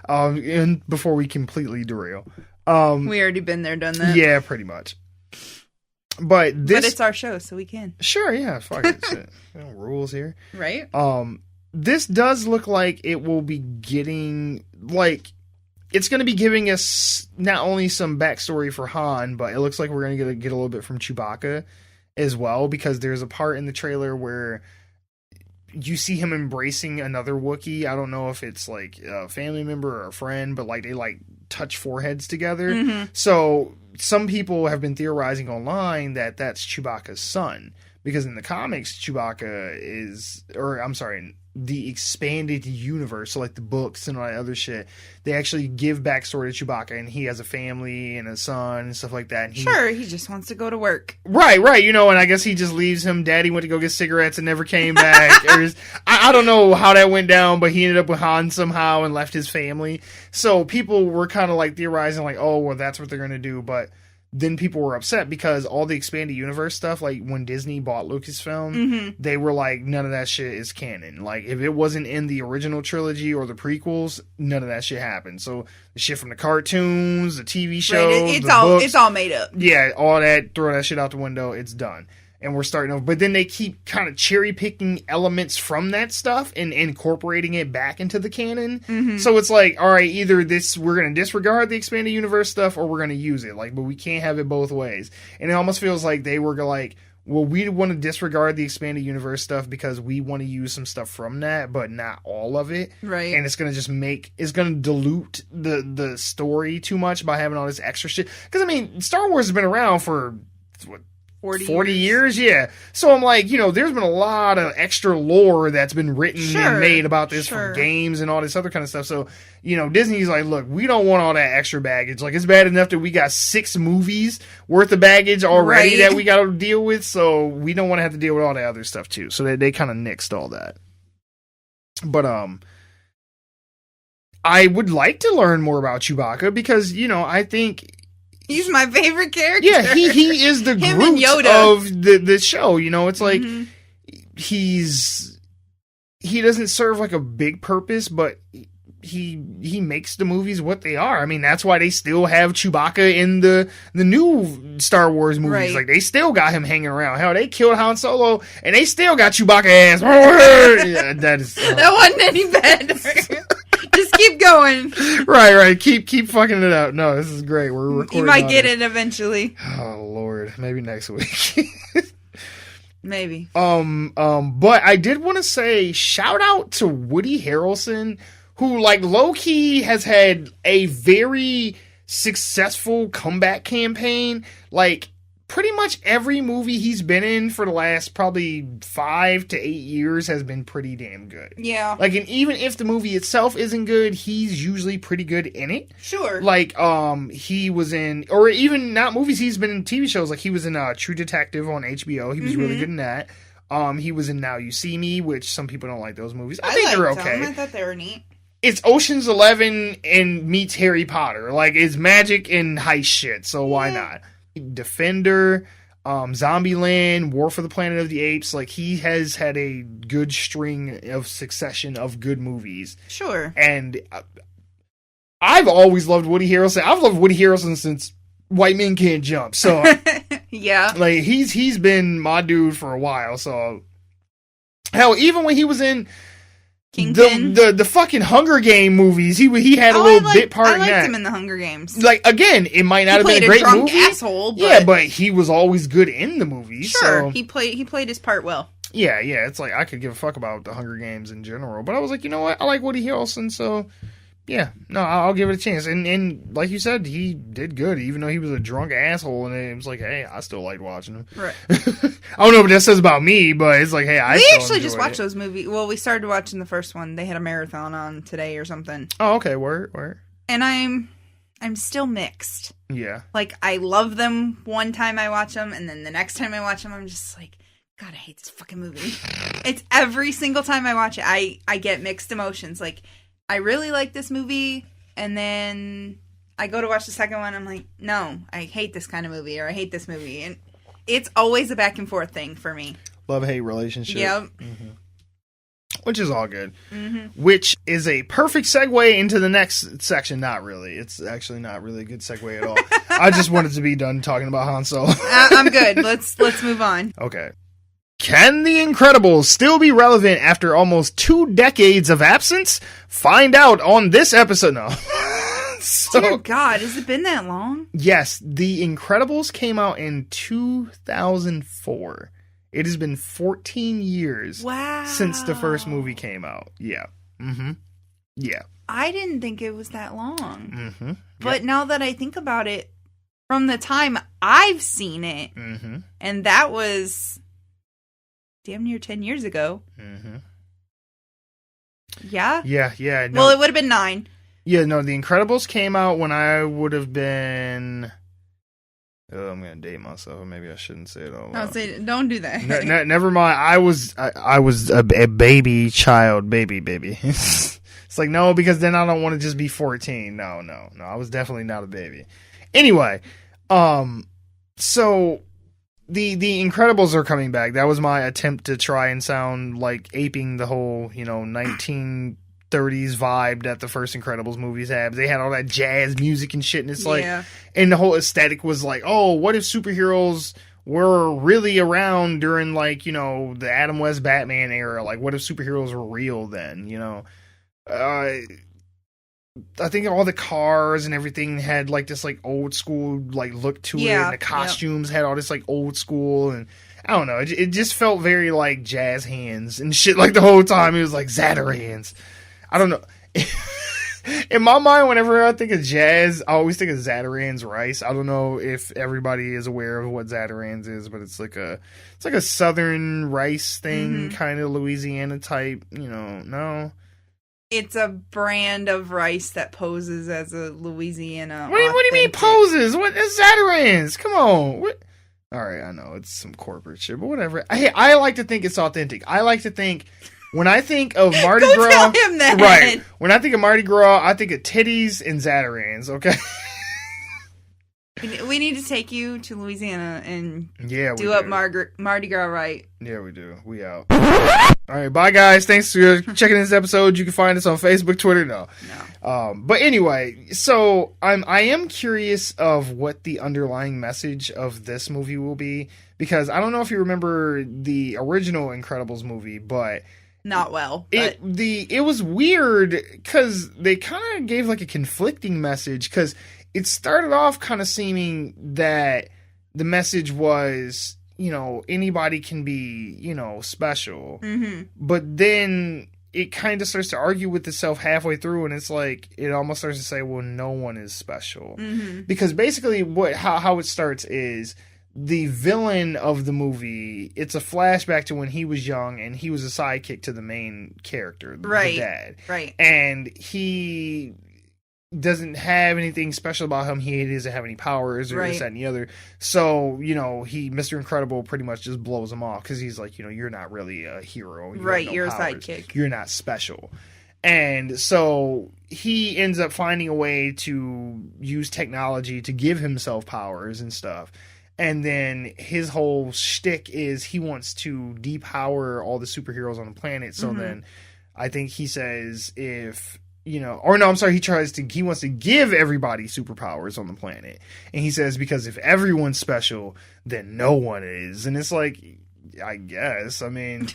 And before we completely derail. We already been there, done that. Yeah, pretty much. But it's our show, so we can. Sure, yeah, fuck it. Shit. No rules here. Right? This does look like it will be getting, like, it's going to be giving us not only some backstory for Han, but it looks like we're going to get a little bit from Chewbacca as well, because there's a part in the trailer where you see him embracing another Wookiee. I don't know if it's like a family member or a friend, but like they like touch foreheads together. Mm-hmm. So some people have been theorizing online that that's Chewbacca's son, because in the comics, Chewbacca is, or I'm sorry, the expanded universe, so like the books and all that other shit, they actually give backstory to Chewbacca, and he has a family and a son and stuff like that. And he just wants to go to work. Right, you know, and I guess he just leaves him. Daddy went to go get cigarettes and never came back. I don't know how that went down, but he ended up with Han somehow and left his family. So people were kind of like theorizing like, oh, well, that's what they're going to do. But then people were upset because all the expanded universe stuff, like when Disney bought Lucasfilm, they were like, none of that shit is canon. Like, if it wasn't in the original trilogy or the prequels, none of that shit happened. So the shit from the cartoons, the TV shows, it's all made up. Yeah, all that, throw that shit out the window, it's done. And we're starting over. But then they keep kind of cherry picking elements from that stuff and incorporating it back into the canon. So it's like, all right, either we're going to disregard the expanded universe stuff or we're going to use it. Like, but we can't have it both ways. And it almost feels like they were like, well, we want to disregard the expanded universe stuff because we want to use some stuff from that, but not all of it. Right. And it's going to just it's going to dilute the story too much by having all this extra shit. Because, I mean, Star Wars has been around for, 40 years, yeah. So I'm like, there's been a lot of extra lore that's been written and made about this from games and all this other kind of stuff. So, Disney's like, look, we don't want all that extra baggage. Like, it's bad enough that we got 6 movies worth of baggage already that we got to deal with. So we don't want to have to deal with all that other stuff too. So they kind of nixed all that. But, I would like to learn more about Chewbacca because, I think... He's my favorite character. Yeah, he is the Groot of the show. It's like he doesn't serve like a big purpose, but he makes the movies what they are. I mean, that's why they still have Chewbacca in the new Star Wars movies. Right. Like, they still got him hanging around. Hell, they killed Han Solo, and they still got Chewbacca ass. Yeah, that wasn't any better. Just keep going. Right. Keep fucking it out. No, this is great. We're recording. You might get it eventually. Oh Lord, maybe next week. Maybe. But I did want to say shout out to Woody Harrelson, who like low key has had a very successful comeback campaign. Like, pretty much every movie he's been in for the last probably 5 to 8 years has been pretty damn good. Yeah. Like, and even if the movie itself isn't good, he's usually pretty good in it. Sure. Like, he was in, or even not movies, he's been in TV shows. Like, he was in True Detective on HBO. He was really good in that. He was in Now You See Me, which some people don't like those movies. I think they're okay. I thought they were neat. It's Ocean's 11 and meets Harry Potter. Like, it's magic and heist shit, so why not? Defender, Zombieland, War for the Planet of the Apes. Like, he has had a good string of succession of good movies. Sure. And I've always loved Woody Harrelson. I've loved Woody Harrelson since White Men Can't Jump. So, yeah. Like, he's been my dude for a while. So, hell, even when he was in the fucking Hunger Game movies, he had a little bit part in that. I liked him in the Hunger Games. Like, again, it might not have been a great movie. He played a drunk asshole, but... Yeah, but he was always good in the movie. Sure, so... he played his part well. Yeah, it's like, I could give a fuck about the Hunger Games in general, but I was like, you know what, I like Woody Harrelson, so... Yeah, no, I'll give it a chance. And like you said, he did good, even though he was a drunk asshole, and it was like, hey, I still liked watching him. Right. I don't know what that says about me, but it's like, hey, we actually just watched those movies. Well, we started watching the first one. They had a marathon on today or something. Oh, okay, where? And I'm still mixed. Yeah. Like, I love them one time I watch them, and then the next time I watch them, I'm just like, God, I hate this fucking movie. It's every single time I watch it, I get mixed emotions. Like, I really like this movie, and then I go to watch the second one, I'm like, no, I hate this kind of movie, or I hate this movie. And it's always a back and forth thing for me. Love-hate relationship. Yep. Mm-hmm. Which is all good. Mm-hmm. Which is a perfect segue into the next section. Not really. It's actually not really a good segue at all. I just wanted to be done talking about Han Solo. I'm good. Let's move on. Okay. Can The Incredibles still be relevant after almost 2 decades of absence? Find out on this episode. No. Dear God, has it been that long? Yes, The Incredibles came out in 2004. It has been 14 years since the first movie came out. Yeah. Mm-hmm. Yeah. I didn't think it was that long. Mm-hmm. But now that I think about it, from the time I've seen it, and that was... damn near 10 years ago. Mm-hmm. Yeah? Yeah. No. Well, it would have been 9. Yeah, no, The Incredibles came out when I would have been... Oh, I'm going to date myself, or maybe I shouldn't say it all loud. Don't do that. Never mind. I was a baby child, baby. It's like, no, because then I don't want to just be 14. No. I was definitely not a baby. Anyway... So the Incredibles are coming back. That was my attempt to try and sound like aping the whole, 1930s vibe that the first Incredibles movies had. They had all that jazz music and shit, and it's like, and the whole aesthetic was like, oh, what if superheroes were really around during, like, the Adam West Batman era? Like, what if superheroes were real then, I think all the cars and everything had like this like old school like look to it, and the costumes had all this like old school, and I don't know, it just felt very like jazz hands and shit like the whole time. It was like Zatarans. I don't know. In my mind, whenever I think of jazz, I always think of Zatarans rice. I don't know if everybody is aware of what Zatarans is, but it's like a southern rice thing, kind of Louisiana type. No. It's a brand of rice that poses as a Louisiana. What do you mean poses? What is Zatarans? Come on. What? All right, I know it's some corporate shit, but whatever. I like to think it's authentic. I like to think when I think of Mardi Gras, tell him that. Right? When I think of Mardi Gras, I think of titties and Zatarans. Okay. We need to take you to Louisiana and do up Mardi Gras right. Yeah, we do. We out. All right, bye guys. Thanks for checking this episode. You can find us on Facebook, Twitter. No. But anyway, so I am curious of what the underlying message of this movie will be, because I don't know if you remember the original Incredibles movie, but not well. It was weird because they kind of gave like a conflicting message, because it started off kind of seeming that the message was, anybody can be, special. Mm-hmm. But then it kind of starts to argue with itself halfway through, and it's like, it almost starts to say, well, no one is special. Mm-hmm. Because basically how it starts is the villain of the movie, it's a flashback to when he was young and he was a sidekick to the main character, the dad. Right. And he doesn't have anything special about him. He doesn't have any powers or this, that, and the other. So, Mr. Incredible pretty much just blows him off because he's like, you're not really a hero. You're a sidekick. You're not special. And so he ends up finding a way to use technology to give himself powers and stuff. And then his whole shtick is he wants to depower all the superheroes on the planet. So then I think he says he wants to give everybody superpowers on the planet. And he says, because if everyone's special, then no one is. And it's like, I guess, I mean,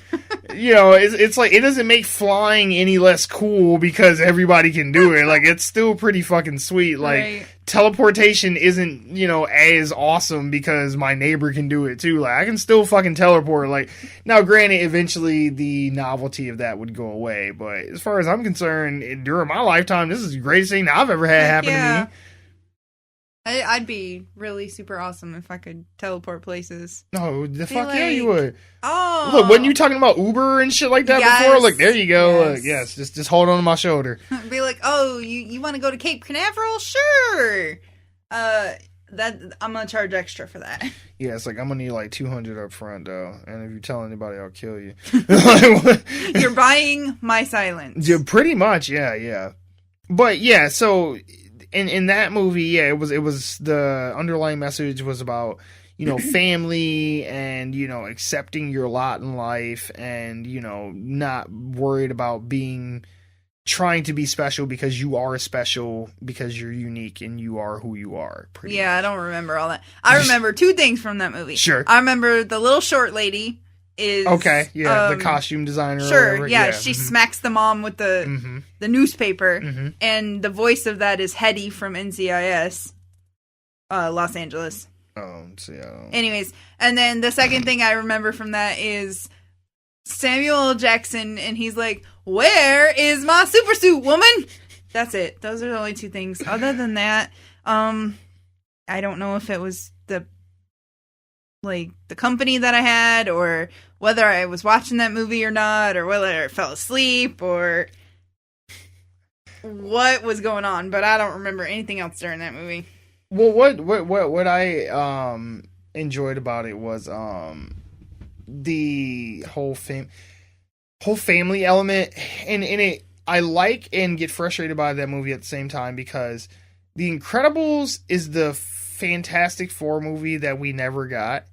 it's like, it doesn't make flying any less cool because everybody can do it. Like, it's still pretty fucking sweet. Like, teleportation isn't, as awesome because my neighbor can do it too. Like, I can still fucking teleport. Like, now granted, eventually the novelty of that would go away. But as far as I'm concerned, during my lifetime, this is the greatest thing I've ever had happen to me. I'd be really super awesome if I could teleport places. No, yeah, you would. Oh, look, wasn't you talking about Uber and shit like that before? Look, there you go. Yes. Look, just hold on to my shoulder. Be like, oh, you want to go to Cape Canaveral? Sure. That I'm gonna charge extra for that. Yeah, it's like I'm gonna need like $200 up front though, and if you tell anybody, I'll kill you. You're buying my silence. Yeah, pretty much. Yeah. But yeah, so. In that movie, it was the underlying message was about, family and, accepting your lot in life and, not worried about trying to be special because you are special because you're unique and you are who you are. I don't remember all that. I remember two things from that movie. Sure. I remember the little short lady is the costume designer. Sure, she smacks the mom with the newspaper, and the voice of that is Hetty from NCIS, Los Angeles. Anyways, and then the second thing I remember from that is Samuel L. Jackson, and he's like, "Where is my super suit, woman?" That's it. Those are the only two things. Other than that, I don't know if it was the company that I had, or whether I was watching that movie or not, or whether I fell asleep, or what was going on, but I don't remember anything else during that movie. Well, what I enjoyed about it was the whole family element, and it I like and get frustrated by that movie at the same time, because The Incredibles is the Fantastic Four movie that we never got.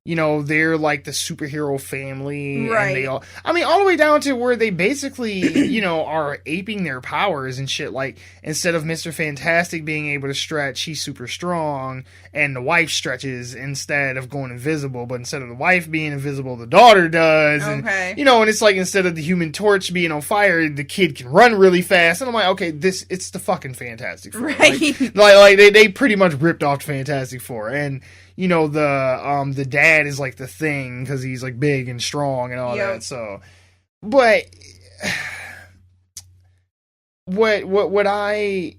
You know, they're like the superhero family. Right. And they all the way down to where they basically, you know, are aping their powers and shit. Like, instead of Mr. Fantastic being able to stretch, he's super strong, and the wife stretches instead of going invisible. But instead of the wife being invisible, the daughter does. Okay. And, you know, and it's like, instead of the Human Torch being on fire, the kid can run really fast. And I'm like, okay, it's the fucking Fantastic Four. Right. Like they pretty much ripped off Fantastic Four. And, you know, the dad is like the Thing because he's like big and strong and all that. So, but what I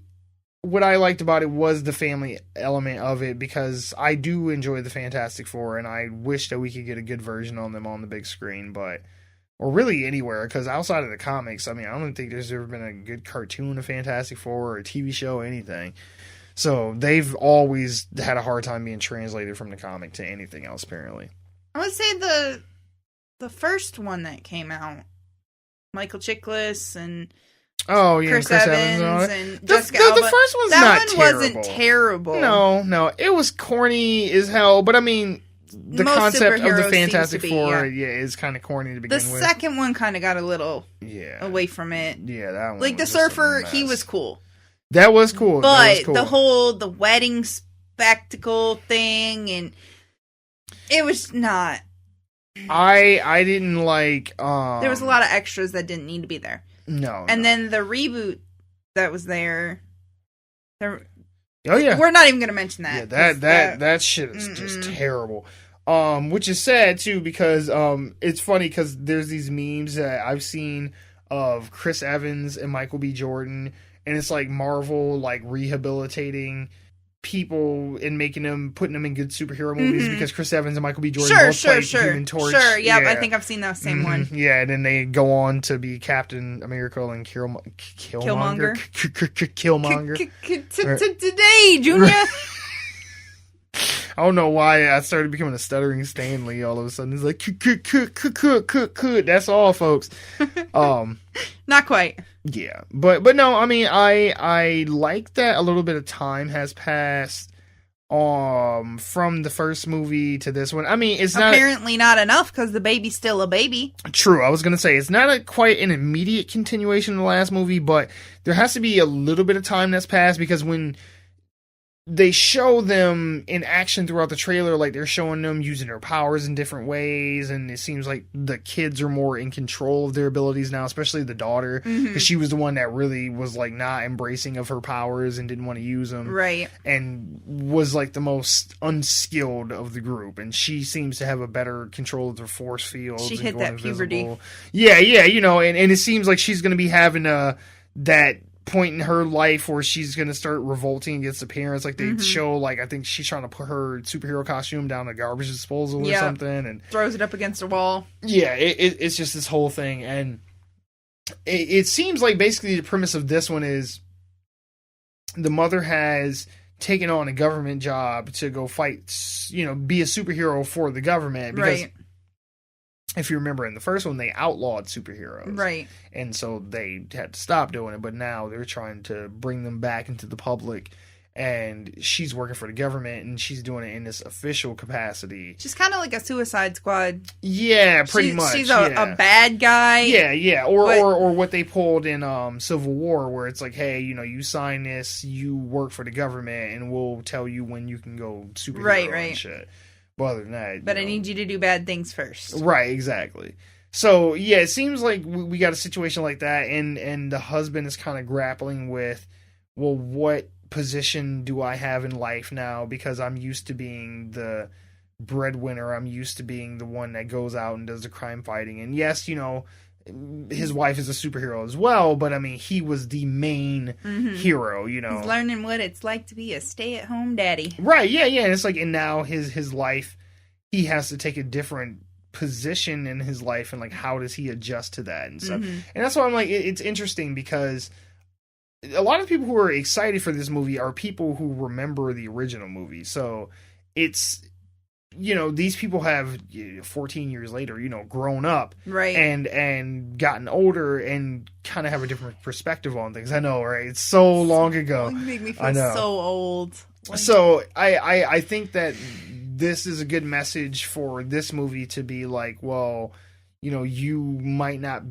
liked about it was the family element of it, because I do enjoy the Fantastic Four, and I wish that we could get a good version on them on the big screen, or really anywhere, because outside of the comics, I mean, I don't think there's ever been a good cartoon of Fantastic Four or a TV show or anything. So they've always had a hard time being translated from the comic to anything else, apparently. I would say the first one that came out, Michael Chiklis and Chris Evans and Jessica Alba. The first one's that not one terrible. wasn't terrible. No, it was corny as hell. But I mean, the Most concept of the superheroes Fantastic seems to be, Four, is kind of corny to begin The with. second one kind of got a little away from it. Yeah, that one. Like the was just a surfer, he mess. was cool. That was cool. But the wedding spectacle thing, and it was not. I didn't like. There was a lot of extras that didn't need to be there. No. And then the reboot that was there. Oh yeah. We're not even going to mention that. Yeah, that shit is just terrible. Which is sad too, because it's funny because there's these memes that I've seen of Chris Evans and Michael B. Jordan. And it's like Marvel, like, rehabilitating people and putting them in good superhero movies because Chris Evans and Michael B. Jordan both played Human Torch. Sure, yeah, I think I've seen that same one. Yeah, and then they go on to be Captain America and Killmonger. Today, Junior. I don't know why I started becoming a stuttering Stanley all of a sudden. It's like, that's all, folks. Not quite. Yeah, but no, I mean, I like that a little bit of time has passed from the first movie to this one. I mean, it's apparently not enough because the baby's still a baby. True, I was gonna say it's not quite an immediate continuation of the last movie, but there has to be a little bit of time that's passed, because when they show them in action throughout the trailer, like they're showing them using their powers in different ways, and it seems like the kids are more in control of their abilities now, especially the daughter, because she was the one that really was like not embracing of her powers and didn't want to use them, right? And was like the most unskilled of the group, and she seems to have a better control of their force fields. She and hit that puberty. Yeah, you know, and it seems like she's going to be having that point in her life where she's going to start revolting against the parents. Like they show, like, I think she's trying to put her superhero costume down a garbage disposal or something, and throws it up against a wall. Yeah, it's just this whole thing, and it seems like basically the premise of this one is the mother has taken on a government job to go fight, you know, be a superhero for the government, because if you remember in the first one, they outlawed superheroes. Right. And so they had to stop doing it, but now they're trying to bring them back into the public, and she's working for the government, and she's doing it in this official capacity. She's kind of like a Suicide Squad. Yeah, pretty much. She's a bad guy. Yeah. Or what they pulled in Civil War, where it's like, hey, you know, you sign this, you work for the government, and we'll tell you when you can go superhero and shit. But other than that, but I need you to do bad things first. Right, exactly. So, yeah, it seems like we got a situation like that, and the husband is kind of grappling with, well, what position do I have in life now? Because I'm used to being the breadwinner. I'm used to being the one that goes out and does the crime fighting. And yes, you know, his wife is a superhero as well, but I mean, he was the main hero, you know. He's learning what it's like to be a stay-at-home daddy. Right, yeah. And it's like, and now his life, he has to take a different position in his life, and like, how does he adjust to that and stuff. And that's why I'm like, it's interesting, because a lot of people who are excited for this movie are people who remember the original movie. So it's, you know, these people have 14 years later, you know, grown up, right, and gotten older and kind of have a different perspective on things. I know, right? It's so long ago. You make me feel so old. So I think that this is a good message for this movie to be like, well, you know, you might not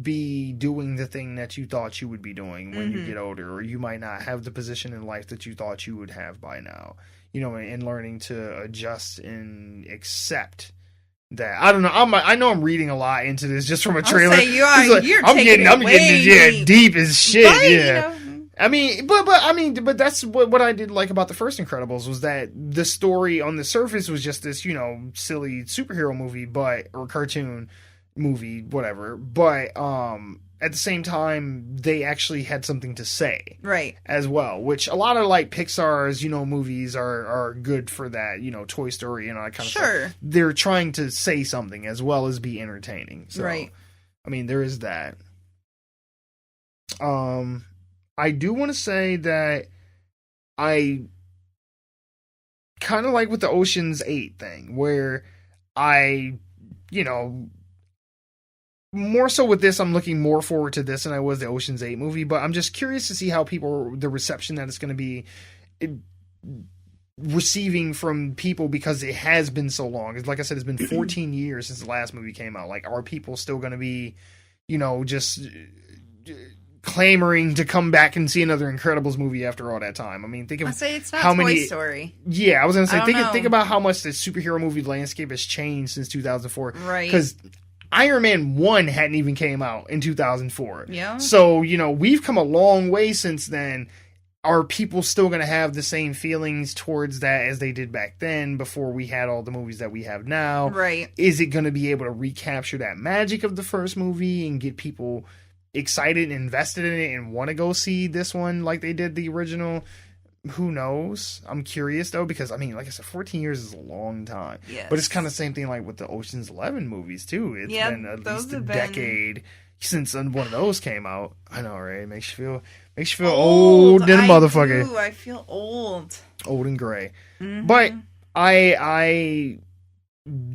be doing the thing that you thought you would be doing when you get older, or you might not have the position in life that you thought you would have by now, you know, and learning to adjust and accept that. I don't know. I know I'm reading a lot into this just from a trailer. I'll say you are. Like, You're I'm taking getting deep as shit. Right, yeah. you know. I mean, but that's what I did like about the first Incredibles, was that the story on the surface was just this, you know, silly superhero movie, or cartoon movie, whatever. But at the same time, they actually had something to say, right, as well. Which a lot of like Pixar's, you know, movies are good for that. You know, Toy Story and all that kind of stuff. They're trying to say something as well as be entertaining. So, right. I mean, there is that. I do want to say that I kind of like with the Ocean's 8 thing, where you know, more so with this, I'm looking more forward to this than I was the Ocean's 8 movie, but I'm just curious to see how the reception that it's going to be receiving from people, because it has been so long. Like I said, it's been 14 years since the last movie came out. Like, are people still going to be, you know, just clamoring to come back and see another Incredibles movie after all that time? I mean, think of it's not how Toy many. Story. Yeah, I was gonna say, think think about how much the superhero movie landscape has changed since 2004. Right. Because Iron Man 1 hadn't even came out in 2004. Yeah. So, you know, we've come a long way since then. Are people still going to have the same feelings towards that as they did back then, before we had all the movies that we have now? Right. Is it going to be able to recapture that magic of the first movie and get people excited and invested in it and want to go see this one like they did the original? Who knows? I'm curious though, because I mean, like I said, 14 years is a long time. Yes. But it's kind of the same thing like with the Ocean's 11 movies too. It's been at least a decade since one of those came out. I know, right? It makes you feel old than a motherfucker. I feel old and gray. But I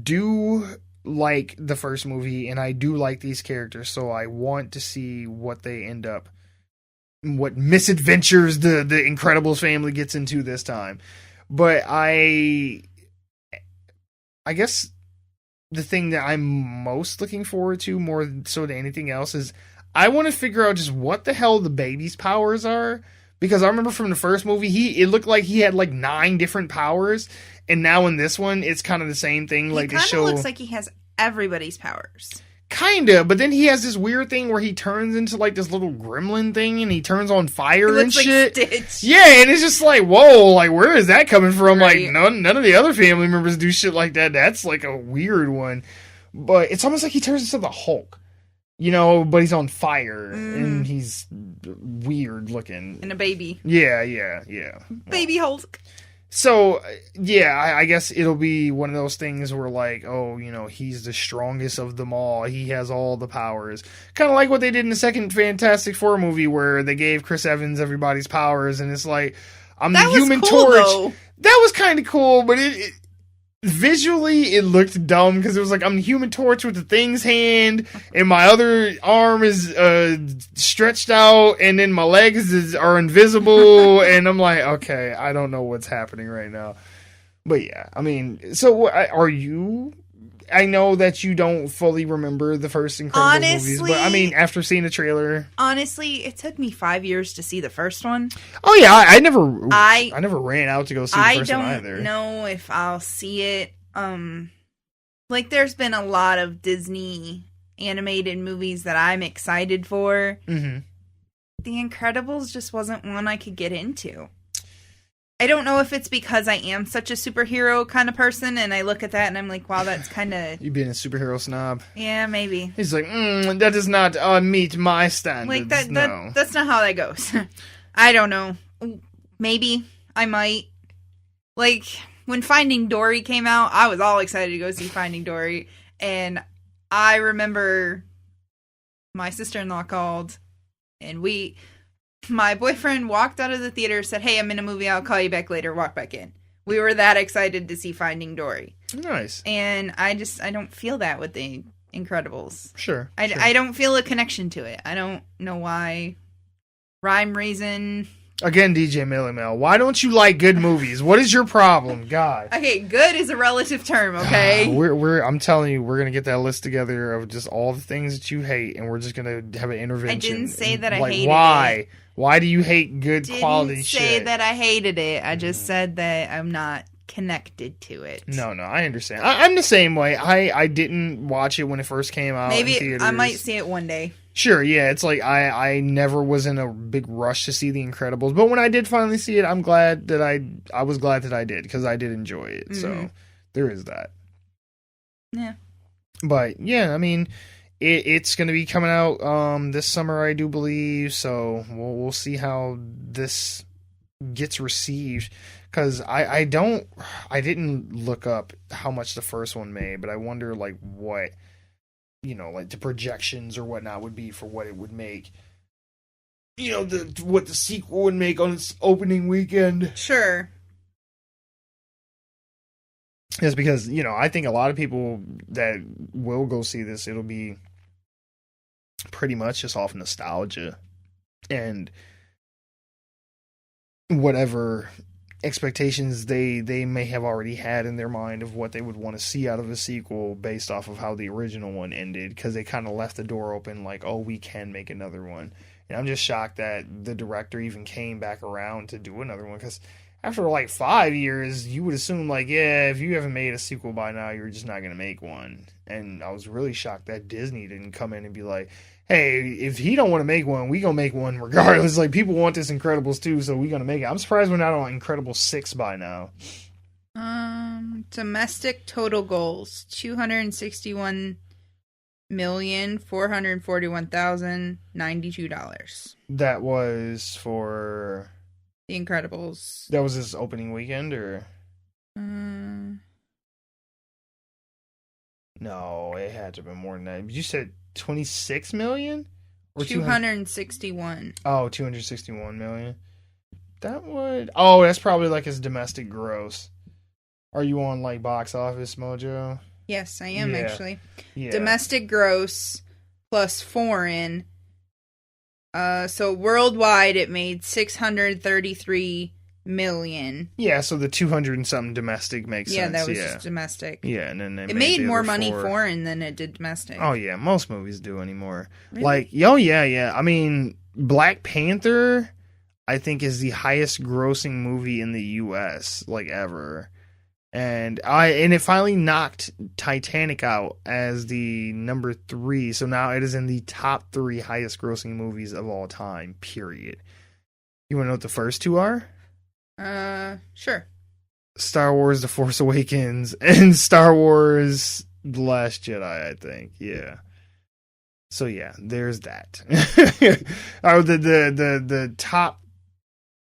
do like the first movie, and I do like these characters, so I want to see what they end up, what misadventures the Incredibles family gets into this time. But I guess the thing that I'm most looking forward to, more so than anything else, is I want to figure out just what the hell the baby's powers are. Because I remember from the first movie, it looked like he had like 9 different powers, and now in this one, it's kind of the same thing. Like, he kind of looks like he has everybody's powers. Kinda, but then he has this weird thing where he turns into like this little gremlin thing, and he turns on fire and shit. Stitch. Yeah, and it's just like, whoa, like where is that coming from? Right. Like none of the other family members do shit like that. That's like a weird one. But it's almost like he turns into the Hulk, you know, but he's on fire and he's weird looking. And a baby. Yeah. Baby Hulk. So, yeah, I guess it'll be one of those things where, like, oh, you know, he's the strongest of them all. He has all the powers. Kind of like what they did in the second Fantastic Four movie, where they gave Chris Evans everybody's powers, and it's like, I'm the Human Torch. Though. That was kind of cool, but visually, it looked dumb, because it was like, I'm the Human Torch with the Thing's hand, and my other arm is stretched out, and then my legs are invisible, and I'm like, okay, I don't know what's happening right now. But yeah, I mean, so are you... I know that you don't fully remember the first Incredibles movies, but I mean, after seeing the trailer... Honestly, it took me 5 years to see the first one. Oh yeah, I never ran out to go see the first one either. I don't know if I'll see it. Like, there's been a lot of Disney animated movies that I'm excited for. Mm-hmm. The Incredibles just wasn't one I could get into. I don't know if it's because I am such a superhero kind of person, and I look at that and I'm like, wow, that's kind of... You being a superhero snob. Yeah, maybe. He's like, that does not meet my standards. Like, no. That's not how that goes. I don't know. Maybe. I might. Like, when Finding Dory came out, I was all excited to go see Finding Dory, and I remember my sister-in-law called, and my boyfriend walked out of the theater, said, hey, I'm in a movie, I'll call you back later, walk back in. We were that excited to see Finding Dory. Nice. And I don't feel that with the Incredibles. Sure. I don't feel a connection to it. I don't know why. Rhyme, reason, Again, DJ Millie Mel, why don't you like good movies? What is your problem? God. Okay, good is a relative term, okay? I'm telling you, we're going to get that list together of just all the things that you hate, and we're just going to have an intervention. I didn't say that I like, hated why? it. Why do you hate good quality shit? I didn't say that I hated it. I just said that I'm not connected to it. No, I understand. I'm the same way. I didn't watch it when it first came out. Maybe in theaters. I might see it one day. Sure, yeah. It's like I never was in a big rush to see The Incredibles, but when I did finally see it, I'm glad that I was glad that I did, because I did enjoy it. Mm-hmm. So there is that. Yeah. But yeah, I mean, it's going to be coming out this summer, I do believe. So we'll see how this gets received. Because I didn't look up how much the first one made, but I wonder like what, like the projections or whatnot would be for what it would make. What the sequel would make on its opening weekend. Sure. It's because, I think a lot of people that will go see this, it'll be pretty much just off nostalgia and whatever expectations they may have already had in their mind of what they would want to see out of a sequel based off of how the original one ended, because they kind of left the door open like, oh, we can make another one. And I'm just shocked that the director even came back around to do another one, because after like 5 years, you would assume like, yeah, if you haven't made a sequel by now, you're just not going to make one. And I was really shocked that Disney didn't come in and be like, hey, if he don't want to make one, we gonna make one regardless. Like, people want this Incredibles 2, so we gonna make it. I'm surprised we're not on Incredibles 6 by now. Domestic total goals, $261,441,092. That was for The Incredibles. That was his opening weekend, or? No, it had to have been more than that. You said 26 million? Or 261. Oh, 261 million. That would... Oh, that's probably like his domestic gross. Are you on like Box Office Mojo? Yes, I am actually. Yeah. Domestic gross plus foreign. So worldwide it made 633 million. Yeah, so the 200 and something domestic makes sense. Yeah, that was just domestic. Yeah, and then it made more money foreign than it did domestic. Oh yeah, most movies do anymore. Really? Like, yeah. I mean, Black Panther, I think, is the highest grossing movie in the U.S. like ever, and it finally knocked Titanic out as the number 3. So now it is in the top 3 highest grossing movies of all time. Period. You want to know what the first 2 are? Sure. Star Wars The Force Awakens and Star Wars The Last Jedi, I think. Yeah. So yeah, there's that. The top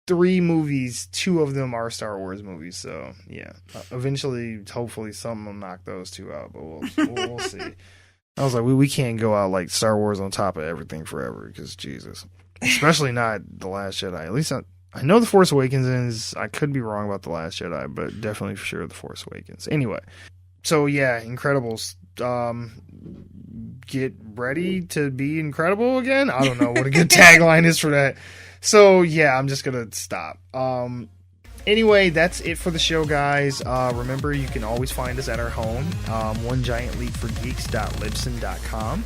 3 movies, 2 of them are Star Wars movies, so yeah. Eventually, hopefully something will knock those 2 out, but we'll see. I was like, we can't go out like Star Wars on top of everything forever, because Jesus. Especially not The Last Jedi. At least I know The Force Awakens is... I could be wrong about The Last Jedi, but definitely for sure The Force Awakens. Anyway. So, yeah, Incredibles. Get ready to be incredible again? I don't know what a good tagline is for that. So, yeah, I'm just going to stop. Anyway, that's it for the show, guys. Remember, you can always find us at our home, onegiantleapforgeeks.libsyn.com.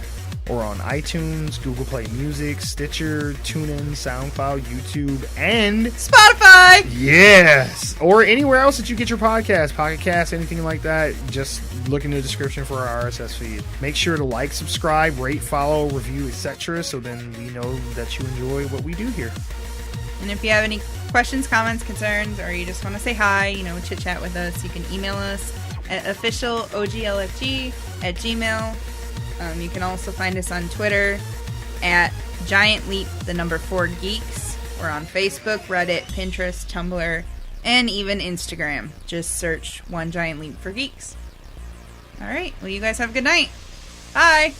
Or on iTunes, Google Play Music, Stitcher, TuneIn, SoundCloud, YouTube, and Spotify! Yes! Or anywhere else that you get your podcast, PocketCast, anything like that. Just look in the description for our RSS feed. Make sure to like, subscribe, rate, follow, review, etc. So then we know that you enjoy what we do here. And if you have any questions, comments, concerns, or you just want to say hi, chit-chat with us, you can email us at officialoglfg@gmail.com. You can also find us on Twitter at GiantLeap4Geeks. We're on Facebook, Reddit, Pinterest, Tumblr, and even Instagram. Just search One Giant Leap for Geeks. All right. Well, you guys have a good night. Bye.